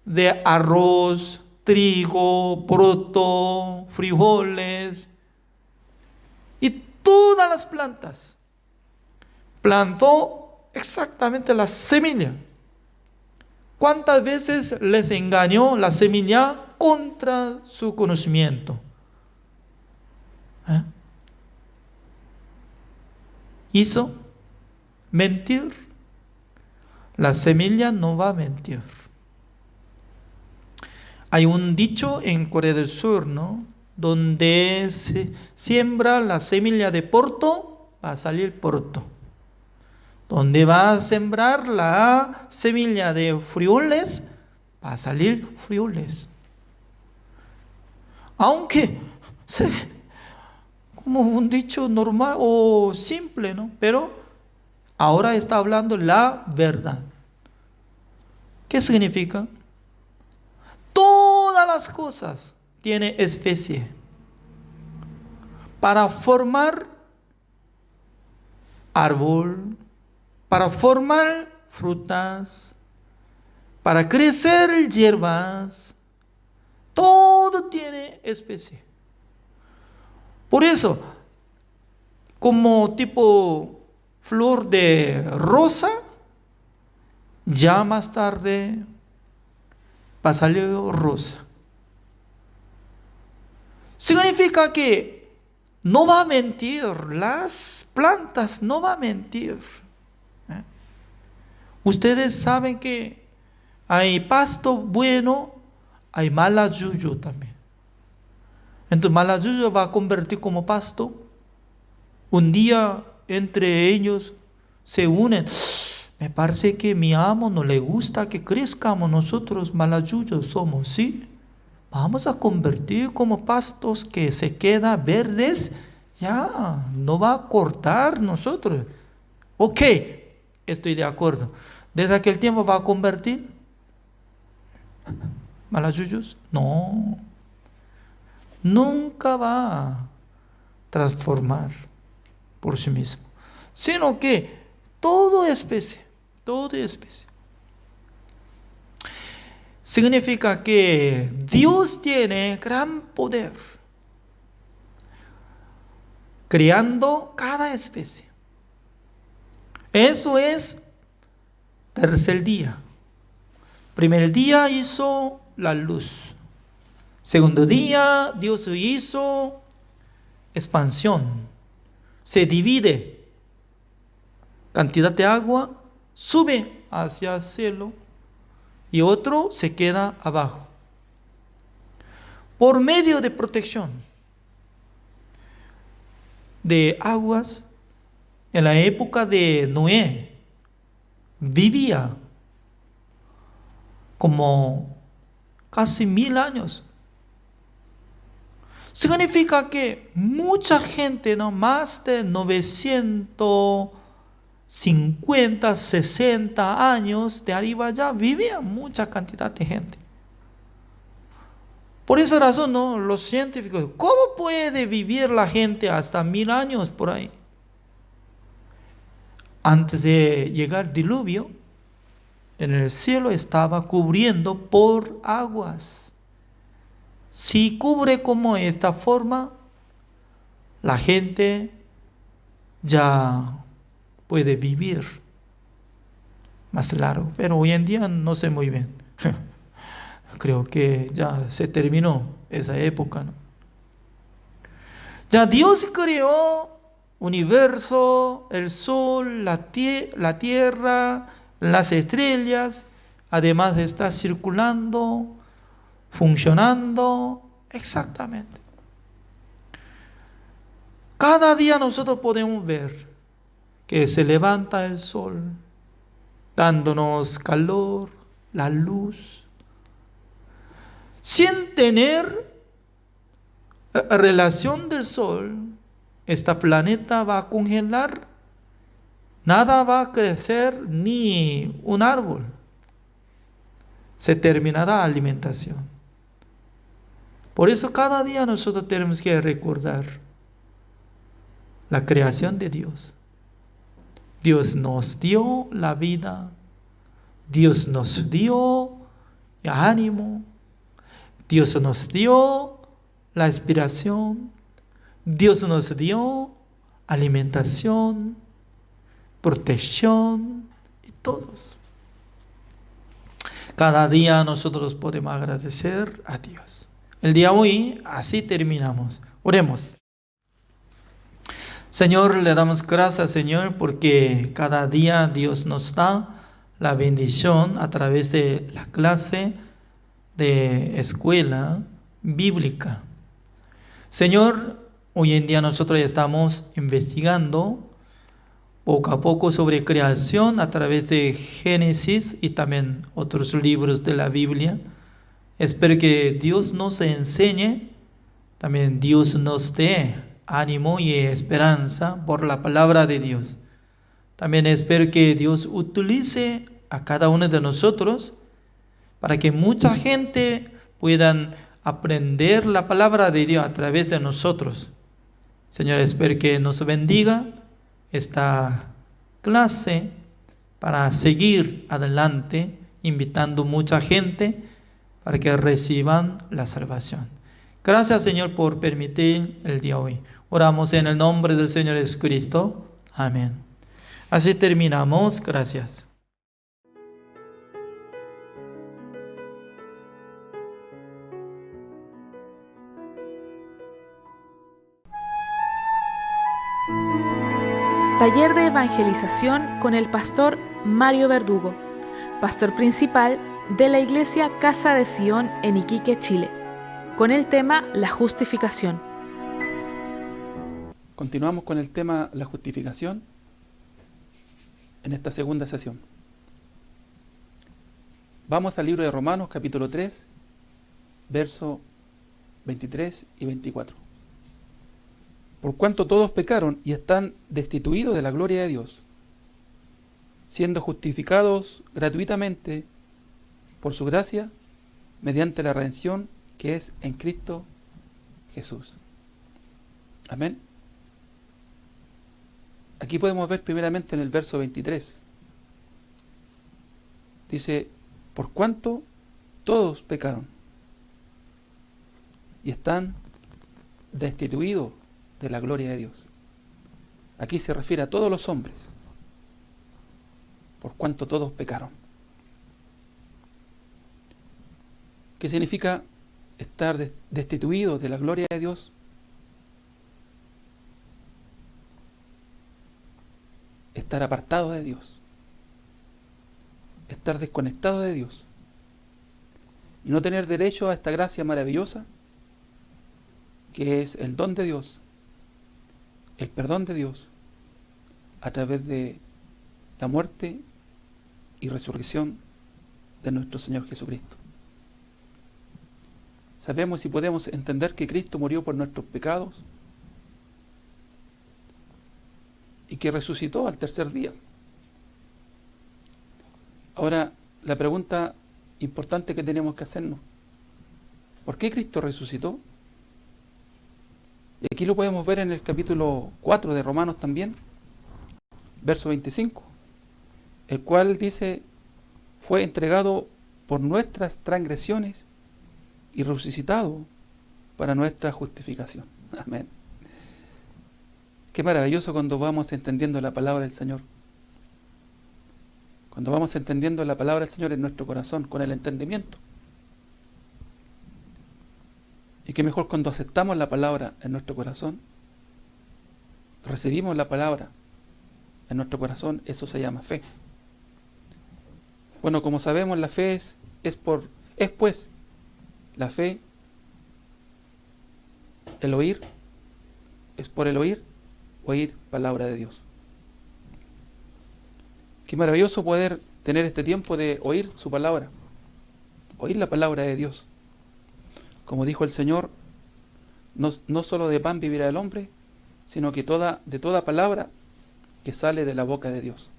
de arroz, trigo, poroto, frijoles y todas las plantas. Plantó exactamente la semilla. ¿Cuántas veces les engañó la semilla contra su conocimiento? ¿Hizo mentir? La semilla no va a mentir. Hay un dicho en Corea del Sur, ¿no? Donde se siembra la semilla de porto, va a salir porto. Donde va a sembrar la semilla de frijoles, va a salir frijoles. Aunque se ve como un dicho normal o simple, ¿no? Pero ahora está hablando la verdad. ¿Qué significa? Todas las cosas tienen especie. Para formar árbol, para formar frutas, para crecer hierbas, todo tiene especie. Por eso, como tipo flor de rosa, ya más tarde va a salir rosa. Significa que no va a mentir, las plantas no va a mentir. Ustedes saben que hay pasto bueno, hay malayuyo también. Entonces malayuyo va a convertir como pasto. Un día entre ellos se unen. Me parece que mi amo no le gusta que crezcamos nosotros malayuyos somos, ¿sí? Vamos a convertir como pastos que se quedan verdes. Ya, no va a cortar nosotros. Ok, estoy de acuerdo. ¿Desde aquel tiempo va a convertir malayuyos? No. Nunca va a transformar por sí mismo. Sino que todo especie. Significa que Dios tiene gran poder creando cada especie. Eso es tercer día. Primer día hizo la luz. Segundo día Dios hizo expansión. Se divide. Cantidad de agua sube hacia el cielo y otro se queda abajo. por medio de protección de aguas. En la época de Noé vivía como casi 1000 años. Significa que mucha gente, ¿no? Más de 950, 60 años de arriba ya vivía mucha cantidad de gente. Por esa razón, ¿no? Los científicos, ¿cómo puede vivir la gente hasta 1000 años por ahí? Antes de llegar el diluvio, en el cielo estaba cubriendo por aguas. Si cubre como esta forma, la gente ya puede vivir más largo. Pero hoy en día no sé muy bien. Creo que ya se terminó esa época, ¿no? Ya Dios creó universo, el sol, la tierra, las estrellas. Además está circulando, funcionando exactamente. Cada día nosotros podemos ver que se levanta el sol, dándonos calor, la luz. Sin tener relación del sol, este planeta va a congelar, nada va a crecer, ni un árbol. Se terminará la alimentación. Por eso cada día nosotros tenemos que recordar la creación de Dios. Dios nos dio la vida, Dios nos dio ánimo, Dios nos dio la inspiración, Dios nos dio alimentación, protección y todos. Cada día nosotros podemos agradecer a Dios. El día de hoy así terminamos. Oremos. Señor, le damos gracias, Señor, porque cada día Dios nos da la bendición a través de la clase de escuela bíblica. Señor, hoy en día nosotros estamos investigando poco a poco sobre creación a través de Génesis y también otros libros de la Biblia. Espero que Dios nos enseñe, también Dios nos dé ánimo y esperanza por la palabra de Dios. También espero que Dios utilice a cada uno de nosotros para que mucha gente puedan aprender la palabra de Dios a través de nosotros. Señor, espero que nos bendiga esta clase para seguir adelante, invitando mucha gente para que reciban la salvación. Gracias, Señor, por permitir el día de hoy. Oramos en el nombre del Señor Jesucristo. Amén. Así terminamos. Gracias. Taller de evangelización con el pastor Mario Verdugo, pastor principal de la iglesia Casa de Sion en Iquique, Chile, con el tema la justificación. Continuamos con el tema la justificación en esta segunda sesión. Vamos al libro de Romanos capítulo 3, versos 23 y 24. Por cuanto todos pecaron y están destituidos de la gloria de Dios, siendo justificados gratuitamente por su gracia, mediante la redención que es en Cristo Jesús. Amén. Aquí podemos ver primeramente en el verso 23. Dice, por cuanto todos pecaron y están destituidos de la gloria de Dios. Aquí se refiere a todos los hombres, por cuanto todos pecaron. ¿Qué significa estar destituido de la gloria de Dios? Estar apartado de Dios, estar desconectado de Dios y no tener derecho a esta gracia maravillosa que es el don de Dios, el perdón de Dios, a través de la muerte y resurrección de nuestro Señor Jesucristo. Sabemos y podemos entender que Cristo murió por nuestros pecados y que resucitó al tercer día. Ahora, la pregunta importante que tenemos que hacernos: ¿por qué Cristo resucitó? Y aquí lo podemos ver en el capítulo 4 de Romanos también, verso 25, el cual dice: fue entregado por nuestras transgresiones y resucitado para nuestra justificación. Amén. Qué maravilloso cuando vamos entendiendo la palabra del Señor. Cuando vamos entendiendo la palabra del Señor en nuestro corazón, con el entendimiento. Y qué mejor cuando aceptamos la palabra en nuestro corazón, recibimos la palabra en nuestro corazón, eso se llama fe. Bueno, como sabemos, la fe es pues la fe, el oír, es por el oír palabra de Dios. Qué maravilloso poder tener este tiempo de oír su palabra, oír la palabra de Dios. Como dijo el Señor, no solo de pan vivirá el hombre, sino que de toda palabra que sale de la boca de Dios.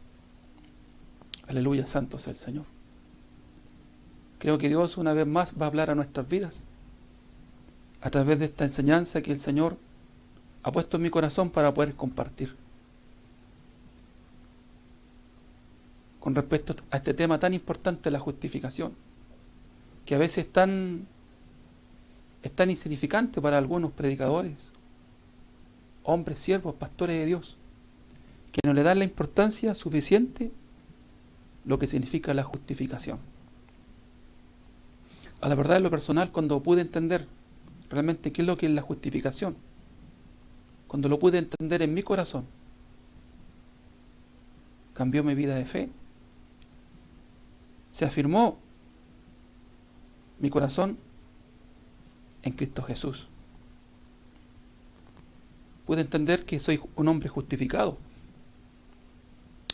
Aleluya, santo sea el Señor. Creo que Dios una vez más va a hablar a nuestras vidas a través de esta enseñanza que el Señor ha puesto en mi corazón para poder compartir. Con respecto a este tema tan importante, la justificación, que a veces es tan insignificante para algunos predicadores, hombres, siervos, pastores de Dios, que no le dan la importancia suficiente lo que significa la justificación. A la verdad, en lo personal, cuando pude entender realmente qué es lo que es la justificación, cuando lo pude entender en mi corazón, cambió mi vida de fe. Se afirmó mi corazón en Cristo Jesús. Pude entender que soy un hombre justificado.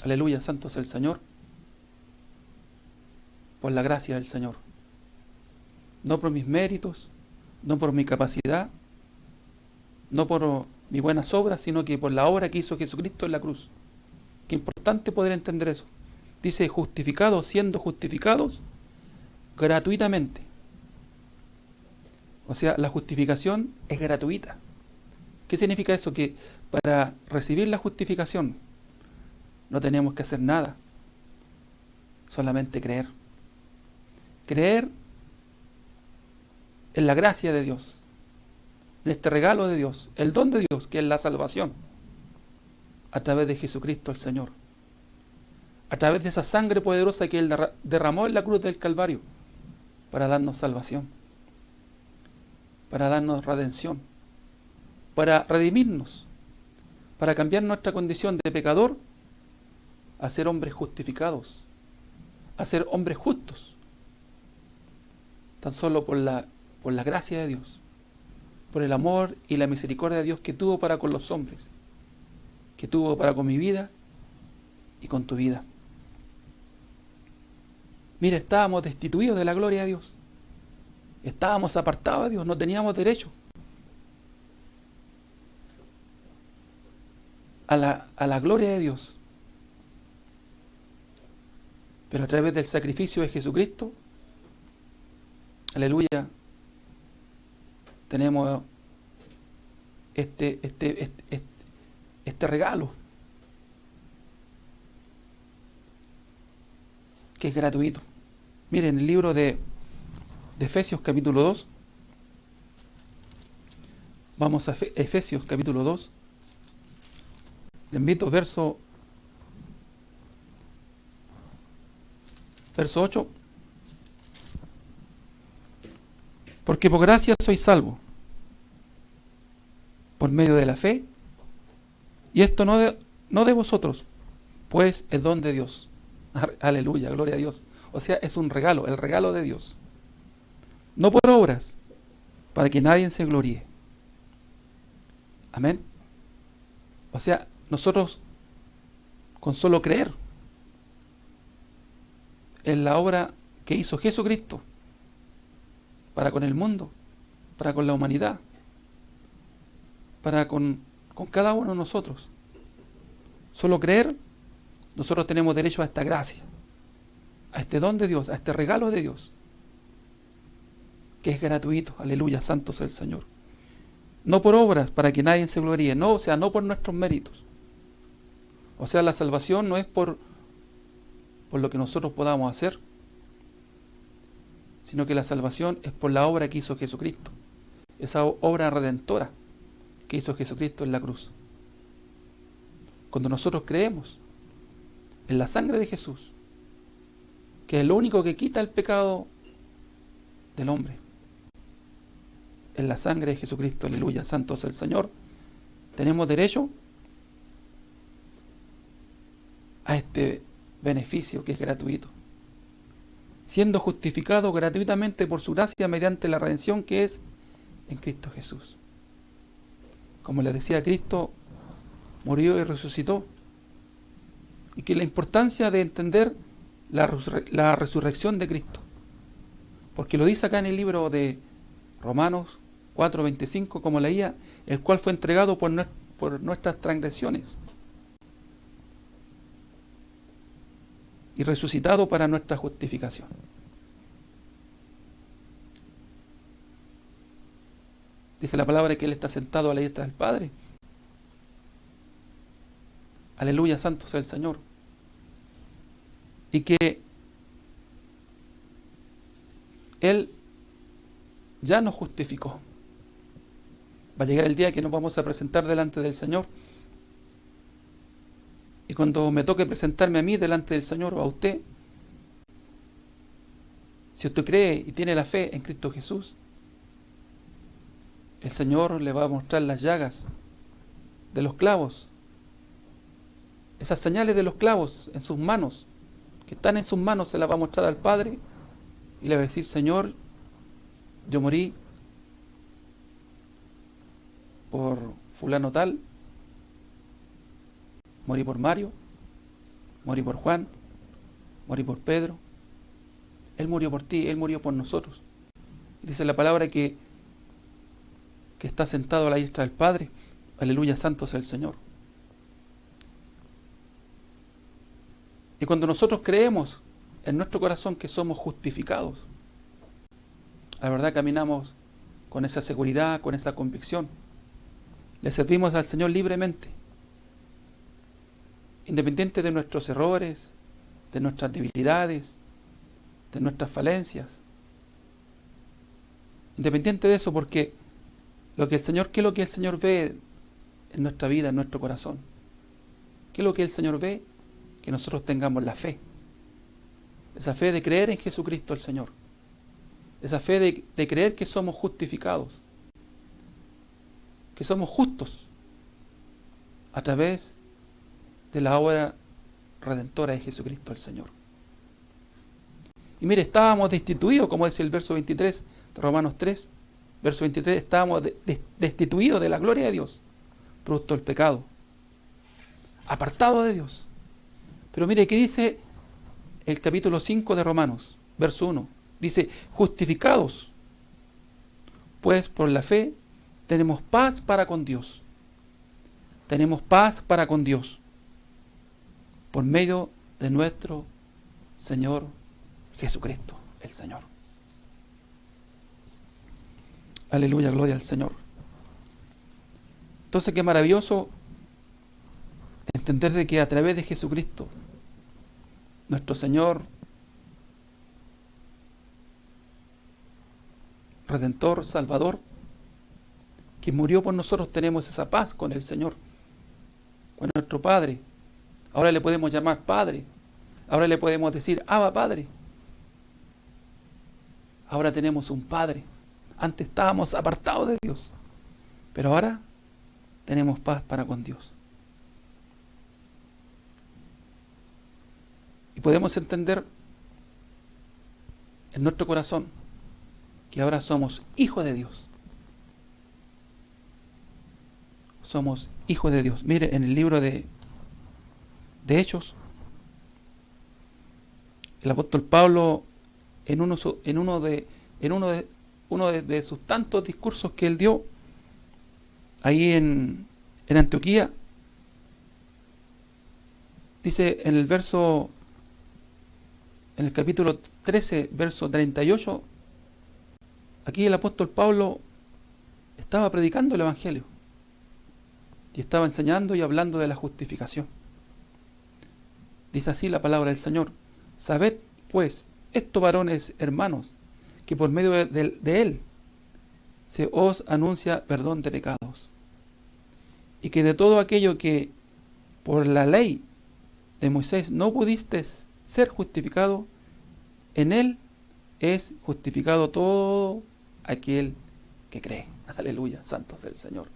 Aleluya, santo sea el Señor. Por la gracia del Señor. No por mis méritos, no por mi capacidad, no por mis buenas obras, sino que por la obra que hizo Jesucristo en la cruz. Qué importante poder entender eso. Dice justificados, siendo justificados gratuitamente. O sea, la justificación es gratuita. ¿Qué significa eso? Que para recibir la justificación no tenemos que hacer nada, solamente creer. Creer en la gracia de Dios, en este regalo de Dios, el don de Dios, que es la salvación, a través de Jesucristo el Señor, a través de esa sangre poderosa que Él derramó en la cruz del Calvario, para darnos salvación, para darnos redención, para redimirnos, para cambiar nuestra condición de pecador a ser hombres justificados, a ser hombres justos, tan solo por la gracia de Dios, por el amor y la misericordia de Dios que tuvo para con los hombres, que tuvo para con mi vida y con tu vida. Mira, estábamos destituidos de la gloria de Dios, estábamos apartados de Dios, no teníamos derecho a la gloria de Dios. Pero a través del sacrificio de Jesucristo, aleluya, tenemos este regalo que es gratuito. Miren, el libro de Efesios capítulo 2. Vamos a Efesios capítulo 2. Le invito verso 8. Porque por gracia sois salvos, por medio de la fe, y esto no de vosotros, pues es don de Dios. Aleluya, gloria a Dios. O sea, es un regalo, el regalo de Dios. No por obras, para que nadie se gloríe. Amén. O sea, nosotros con solo creer en la obra que hizo Jesucristo para con el mundo, para con la humanidad, para con cada uno de nosotros, solo creer, nosotros tenemos derecho a esta gracia, a este don de Dios, a este regalo de Dios, que es gratuito. Aleluya, santo sea el Señor. No por obras para que nadie se gloríe, no, o sea, no por nuestros méritos. O sea, la salvación no es por lo que nosotros podamos hacer, sino que la salvación es por la obra que hizo Jesucristo, esa obra redentora que hizo Jesucristo en la cruz. Cuando nosotros creemos en la sangre de Jesús, que es lo único que quita el pecado del hombre, en la sangre de Jesucristo, aleluya, santo sea el Señor, tenemos derecho a este beneficio que es gratuito, siendo justificado gratuitamente por su gracia mediante la redención que es en Cristo Jesús. Como les decía, Cristo murió y resucitó, y que la importancia de entender la resurrección de Cristo, porque lo dice acá en el libro de Romanos 4:25, como leía, el cual fue entregado por nuestras transgresiones y resucitado para nuestra justificación. Dice la palabra que Él está sentado a la diestra del Padre. Aleluya, santo sea el Señor. Y que Él ya nos justificó. Va a llegar el día que nos vamos a presentar delante del Señor. Y cuando me toque presentarme a mí delante del Señor o a usted, si usted cree y tiene la fe en Cristo Jesús, el Señor le va a mostrar las llagas de los clavos, esas señales de los clavos en sus manos, que están en sus manos, se las va a mostrar al Padre y le va a decir: Señor, yo morí por fulano tal, morí por Mario, morí por Juan, morí por Pedro. Él murió por ti, Él murió por nosotros. Dice la palabra que está sentado a la diestra del Padre. Aleluya, santo sea el Señor. Y cuando nosotros creemos en nuestro corazón que somos justificados, la verdad caminamos con esa seguridad, con esa convicción. Le servimos al Señor libremente, independiente de nuestros errores, de nuestras debilidades, de nuestras falencias. Independiente de eso, porque ¿qué es lo que el Señor ve en nuestra vida, en nuestro corazón? ¿Qué es lo que el Señor ve? Que nosotros tengamos la fe. Esa fe de creer en Jesucristo el Señor. Esa fe de creer que somos justificados. Que somos justos a través de la obra redentora de Jesucristo el Señor. Y mire, estábamos destituidos, como dice el verso 23 de Romanos 3, verso 23, estábamos destituidos de la gloria de Dios, producto del pecado, apartados de Dios. Pero mire, ¿qué dice el capítulo 5 de Romanos, verso 1? Dice: justificados, pues por la fe tenemos paz para con Dios. Tenemos paz para con Dios por medio de nuestro Señor Jesucristo, el Señor. Aleluya, gloria al Señor. Entonces, qué maravilloso entender de que a través de Jesucristo, nuestro Señor Redentor, Salvador, que murió por nosotros, tenemos esa paz con el Señor, con nuestro Padre. Ahora le podemos llamar Padre. Ahora le podemos decir: Abba, Padre. Ahora tenemos un Padre. Antes estábamos apartados de Dios, pero ahora tenemos paz para con Dios. Y podemos entender en nuestro corazón que ahora somos hijos de Dios. somos hijos de Dios. Mire, en el libro de Hechos, el apóstol Pablo, en uno de sus tantos discursos que él dio ahí en Antioquía, dice en el capítulo 13, verso 38, aquí el apóstol Pablo estaba predicando el Evangelio y estaba enseñando y hablando de la justificación. Dice así la palabra del Señor: sabed pues, estos varones hermanos, que por medio de él se os anuncia perdón de pecados, y que de todo aquello que por la ley de Moisés no pudiste ser justificado, en él es justificado todo aquel que cree. Aleluya, santo sea el Señor.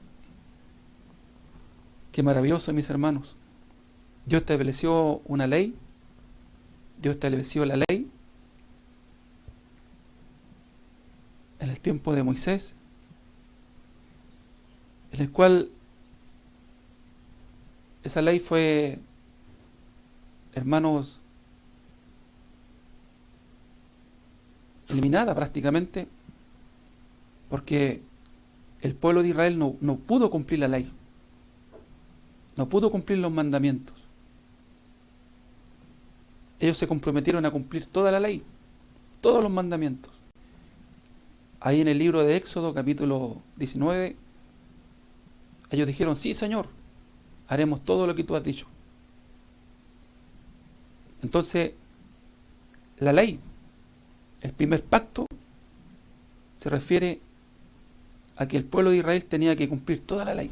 Qué maravilloso, mis hermanos. Dios estableció una ley, Dios estableció la ley en el tiempo de Moisés, en el cual esa ley fue, hermanos, eliminada prácticamente, porque el pueblo de Israel no pudo cumplir la ley, no pudo cumplir los mandamientos. Ellos se comprometieron a cumplir toda la ley, todos los mandamientos. Ahí en el libro de Éxodo, capítulo 19, ellos dijeron: sí, Señor, haremos todo lo que tú has dicho. Entonces, la ley, el primer pacto, se refiere a que el pueblo de Israel tenía que cumplir toda la ley.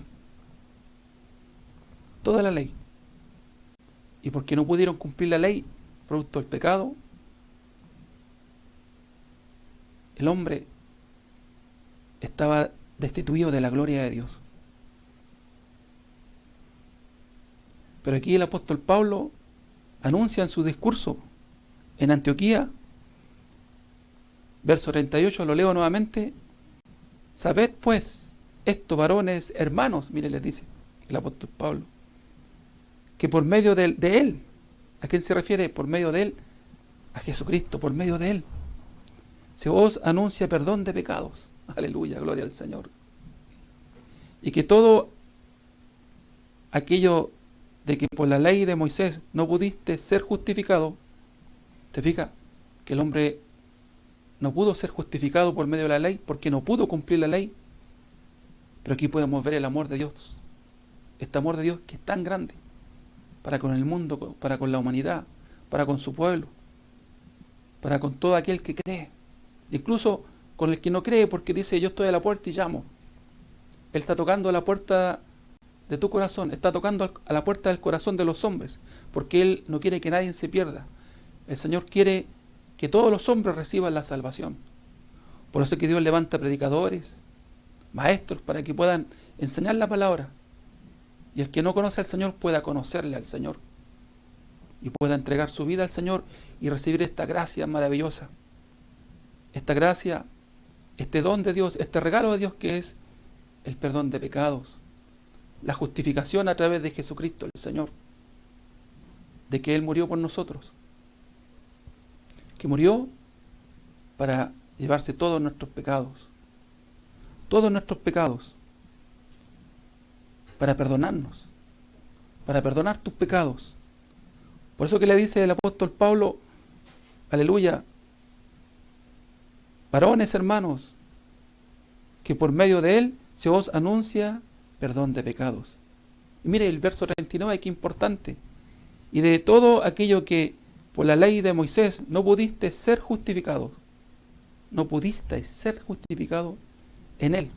Toda la ley. Y porque no pudieron cumplir la ley, producto del pecado, el hombre estaba destituido de la gloria de Dios. Pero aquí el apóstol Pablo anuncia en su discurso en Antioquía, verso 38, lo leo nuevamente: sabed pues, estos varones hermanos, mire, les dice el apóstol Pablo, que por medio de él, ¿a quién se refiere? Por medio de él, a Jesucristo, por medio de él, se os anuncia perdón de pecados. Aleluya, gloria al Señor. Y que todo aquello de que por la ley de Moisés no pudiste ser justificado, ¿te fijas? Que el hombre no pudo ser justificado por medio de la ley porque no pudo cumplir la ley. Pero aquí podemos ver el amor de Dios, este amor de Dios que es tan grande para con el mundo, para con la humanidad, para con su pueblo, para con todo aquel que cree, incluso con el que no cree, porque dice: yo estoy a la puerta y llamo. Él está tocando a la puerta de tu corazón, está tocando a la puerta del corazón de los hombres, porque Él no quiere que nadie se pierda. El Señor quiere que todos los hombres reciban la salvación. Por eso es que Dios levanta predicadores, maestros, para que puedan enseñar la palabra, y el que no conoce al Señor pueda conocerle al Señor, y pueda entregar su vida al Señor y recibir esta gracia maravillosa, esta gracia, este don de Dios, este regalo de Dios que es el perdón de pecados, la justificación a través de Jesucristo el Señor, de que Él murió por nosotros, que murió para llevarse todos nuestros pecados, para perdonarnos, para perdonar tus pecados. Por eso que le dice el apóstol Pablo, aleluya, varones hermanos, que por medio de él se os anuncia perdón de pecados. Y mire el verso 39, qué importante. Y de todo aquello que por la ley de Moisés no pudiste ser justificado, en él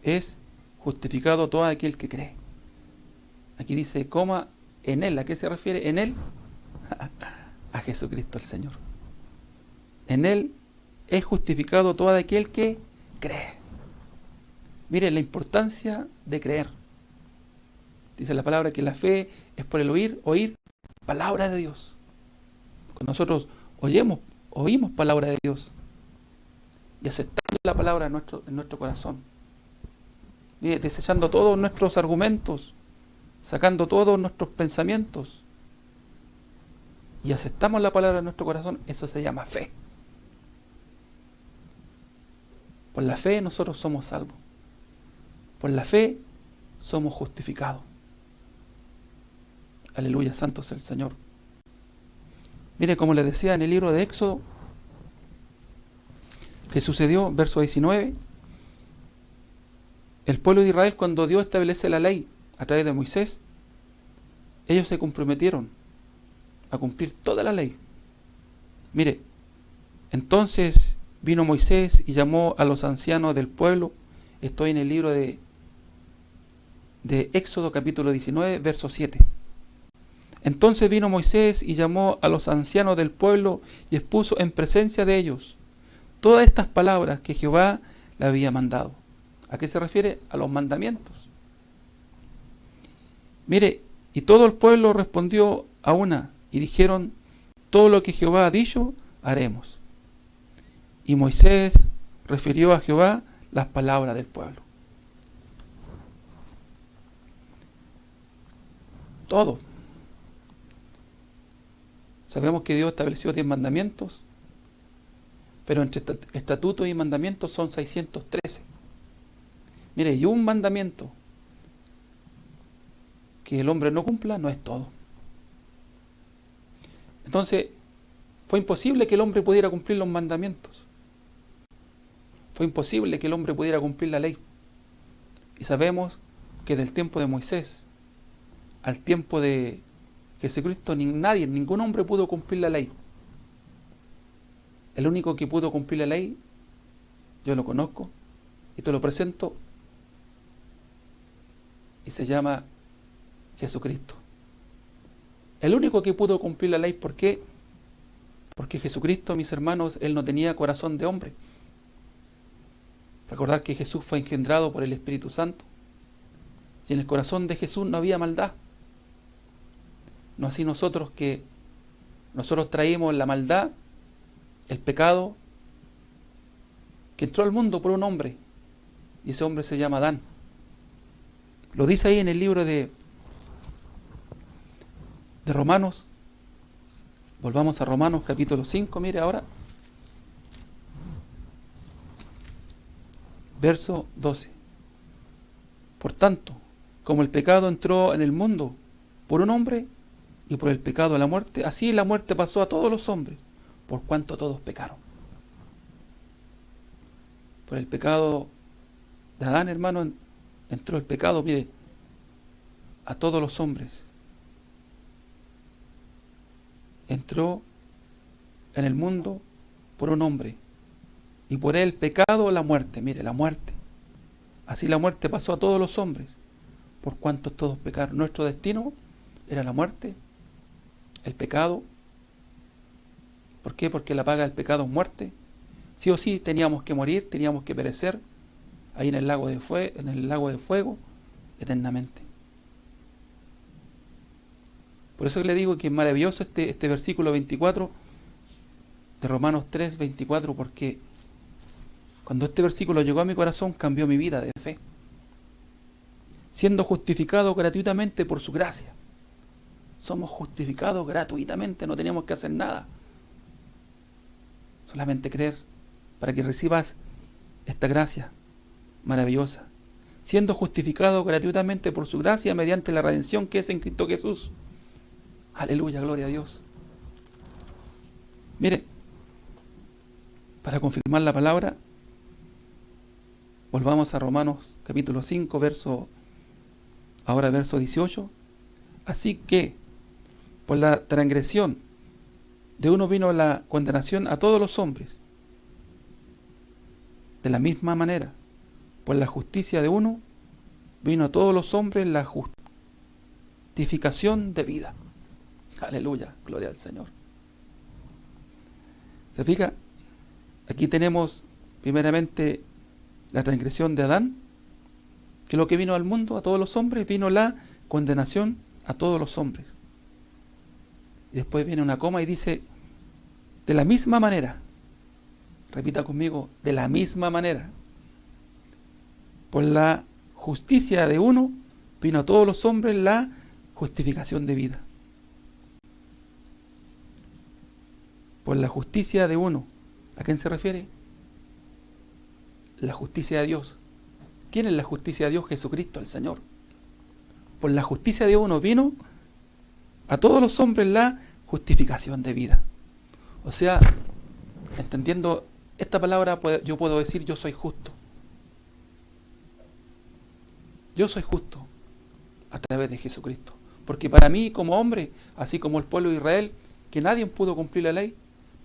es justificado todo aquel que cree. Aquí dice, coma, en él. ¿A qué se refiere? En él, a Jesucristo el Señor. En él es justificado todo aquel que cree. Mire la importancia de creer. Dice la palabra que la fe es por el oír palabra de Dios. Cuando nosotros oímos palabra de Dios y aceptamos la palabra en nuestro corazón, desechando todos nuestros argumentos, sacando todos nuestros pensamientos y aceptamos la palabra en nuestro corazón, eso se llama fe. Por la fe nosotros somos salvos. Por la fe somos justificados. Aleluya, santo es el Señor. Mire, como les decía en el libro de Éxodo, que sucedió, verso 19, el pueblo de Israel, cuando Dios establece la ley a través de Moisés, ellos se comprometieron a cumplir toda la ley. Mire, entonces vino Moisés y llamó a los ancianos del pueblo. Estoy en el libro de Éxodo capítulo 19, verso 7. Entonces vino Moisés y llamó a los ancianos del pueblo y expuso en presencia de ellos todas estas palabras que Jehová le había mandado. ¿A qué se refiere? A los mandamientos. Mire, y todo el pueblo respondió a una y dijeron: todo lo que Jehová ha dicho, haremos. Y Moisés refirió a Jehová las palabras del pueblo. Todo. Sabemos que Dios estableció 10 mandamientos, pero entre estatutos y mandamientos son 613. Mire, y un mandamiento que el hombre no cumpla no es todo. Entonces, fue imposible que el hombre pudiera cumplir los mandamientos. Fue imposible que el hombre pudiera cumplir la ley. Y sabemos que del tiempo de Moisés al tiempo de Jesucristo, ningún hombre pudo cumplir la ley. El único que pudo cumplir la ley, yo lo conozco y te lo presento, y se llama Jesucristo. El único que pudo cumplir la ley, ¿por qué? Porque Jesucristo, mis hermanos, Él no tenía corazón de hombre. Recordar que Jesús fue engendrado por el Espíritu Santo, y en el corazón de Jesús no había maldad. No así nosotros, que nosotros traímos la maldad, el pecado, que entró al mundo por un hombre, y ese hombre se llama Adán. Lo dice ahí en el libro de Romanos. Volvamos a Romanos capítulo 5, mire ahora. Verso 12. Por tanto, como el pecado entró en el mundo por un hombre, y por el pecado la muerte, así la muerte pasó a todos los hombres, por cuanto todos pecaron. Por el pecado de Adán, hermano, entró el pecado, mire, a todos los hombres. Entró en el mundo por un hombre, y por él pecado la muerte, mire, la muerte. Así la muerte pasó a todos los hombres, por cuanto todos pecaron. Nuestro destino era la muerte, el pecado. ¿Por qué? Porque la paga del pecado es muerte. Sí o sí teníamos que morir, teníamos que perecer ahí en el lago de fuego eternamente. Por eso le digo que es maravilloso este versículo 24 de Romanos 3, 24, porque cuando este versículo llegó a mi corazón, cambió mi vida de fe. Siendo justificado gratuitamente por su gracia. Somos justificados gratuitamente, no tenemos que hacer nada. Solamente creer para que recibas esta gracia maravillosa. Siendo justificado gratuitamente por su gracia mediante la redención que es en Cristo Jesús. Aleluya, gloria a Dios. Mire, para confirmar la palabra, volvamos a Romanos capítulo 5, verso 18. Así que, por la transgresión de uno vino la condenación a todos los hombres. De la misma manera, por la justicia de uno vino a todos los hombres la justificación de vida. Aleluya, gloria al Señor. ¿Se fija? Aquí tenemos primeramente la transgresión de Adán, que es lo que vino al mundo, a todos los hombres, vino la condenación a todos los hombres. Y después viene una coma y dice, de la misma manera, repita conmigo, de la misma manera, por la justicia de uno, vino a todos los hombres la justificación de vida. Por la justicia de uno. ¿A quién se refiere? La justicia de Dios. ¿Quién es la justicia de Dios? Jesucristo, el Señor. Por la justicia de uno vino a todos los hombres la justificación de vida. O sea, entendiendo esta palabra, yo puedo decir: yo soy justo. Yo soy justo a través de Jesucristo. Porque para mí, como hombre, así como el pueblo de Israel, que nadie pudo cumplir la ley,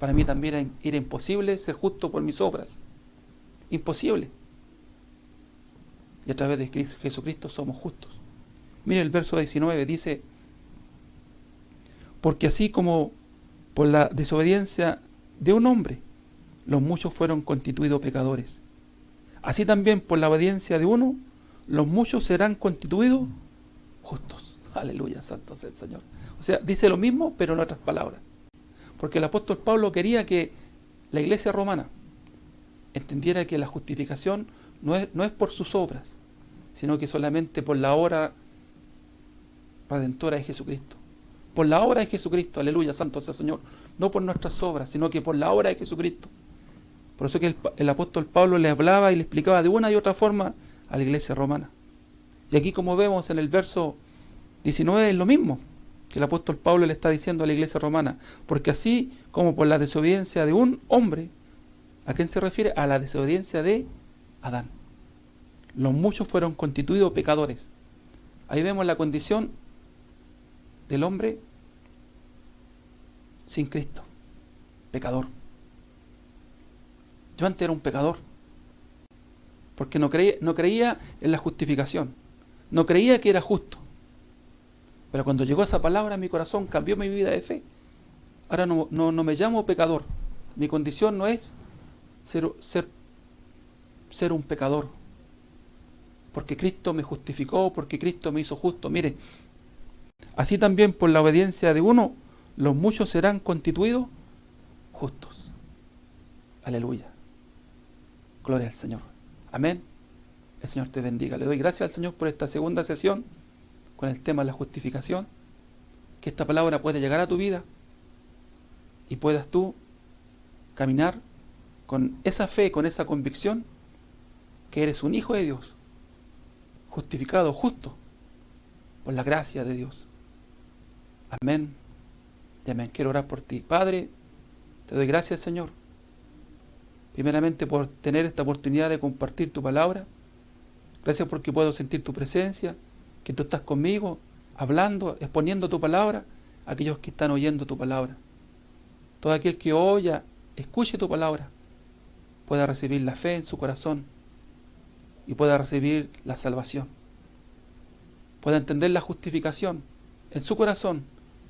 para mí también era imposible ser justo por mis obras. Imposible. Y a través de Jesucristo somos justos. Mire el verso 19, dice: porque así como por la desobediencia de un hombre, los muchos fueron constituidos pecadores, así también por la obediencia de uno, los muchos serán constituidos justos. Aleluya, santo sea el Señor. O sea, dice lo mismo, pero en otras palabras. Porque el apóstol Pablo quería que la iglesia romana entendiera que la justificación no es por sus obras, sino que solamente por la obra redentora de Jesucristo. Por la obra de Jesucristo, aleluya, santo sea el Señor. No por nuestras obras, sino que por la obra de Jesucristo. Por eso que el apóstol Pablo le hablaba y le explicaba de una y otra forma a la iglesia romana. Y aquí, como vemos en el verso 19, es lo mismo que el apóstol Pablo le está diciendo a la iglesia romana. Porque así como por la desobediencia de un hombre, ¿a quién se refiere? A la desobediencia de Adán. Los muchos fueron constituidos pecadores. Ahí vemos la condición del hombre sin Cristo. Pecador. Yo antes era un pecador. Porque no creía en la justificación. No creía que era justo. Pero cuando llegó esa palabra en mi corazón, cambió mi vida de fe. Ahora no me llamo pecador. Mi condición no es ser un pecador. Porque Cristo me justificó, porque Cristo me hizo justo. Mire, así también por la obediencia de uno, los muchos serán constituidos justos. Aleluya. Gloria al Señor. Amén. El Señor te bendiga. Le doy gracias al Señor por esta segunda sesión con el tema de la justificación. Que esta palabra pueda llegar a tu vida y puedas tú caminar con esa fe, con esa convicción que eres un hijo de Dios, justificado, justo, por la gracia de Dios. Amén y amén. Quiero orar por ti. Padre, te doy gracias, Señor, primeramente por tener esta oportunidad de compartir tu palabra. Gracias porque puedo sentir tu presencia, que tú estás conmigo, hablando, exponiendo tu palabra a aquellos que están oyendo tu palabra. Todo aquel que oya, escuche tu palabra, pueda recibir la fe en su corazón y pueda recibir la salvación. Pueda entender la justificación en su corazón,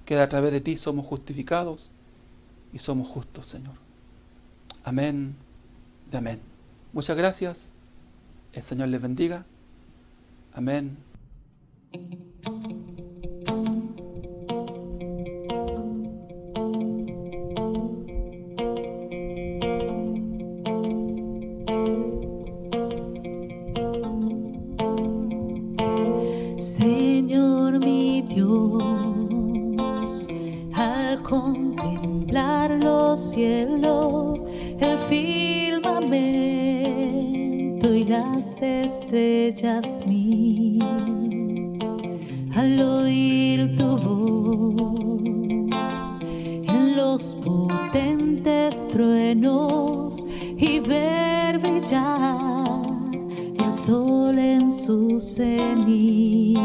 que a través de ti somos justificados y somos justos, Señor. Amén y amén. Muchas gracias. El Señor les bendiga. Amén. Señor mi Dios, al contemplar los cielos, el firmamento y las estrellas mil, al oír tu voz en los potentes truenos y ver brillar el sol en su cenit,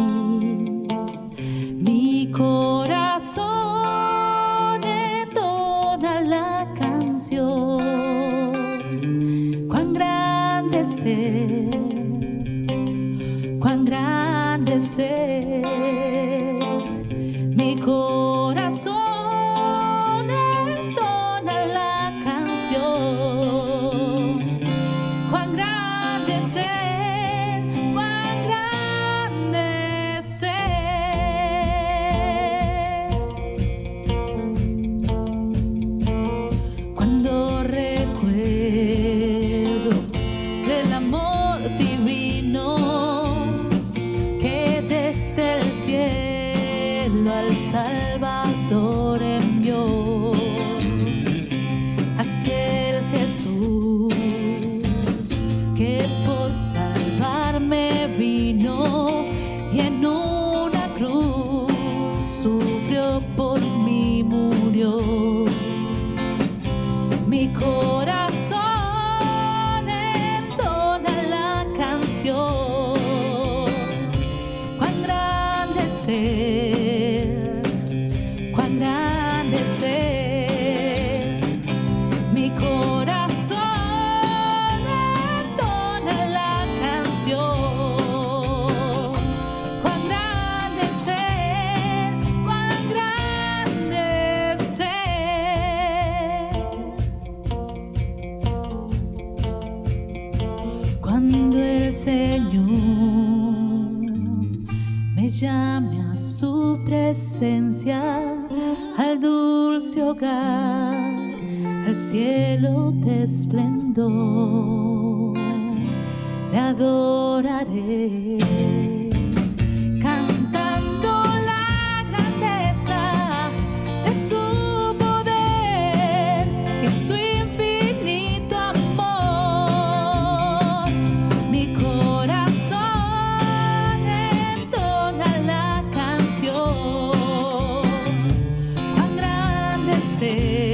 mi corazón entona la canción. Cuán grande es Él, mi corazón entona la canción. Cuán grande es Él, cuán grande es Él. Cuando recuerdo del amor divino Salvador envió, aquel Jesús que por salvarme vino y en una cruz sufrió por mí, murió. Mi corazón entona la canción, cuán grande es Él, cuán grande es Él. Mi corazón entona la canción, cuán grande es Él, cuán grande es Él. Cuando el Señor me llame a su presencia, al dulce hogar, al cielo de esplendor, le adoraré, cantando la grandeza de su poder y su infinito amor. Mi corazón entona la canción, cuán grande es Él.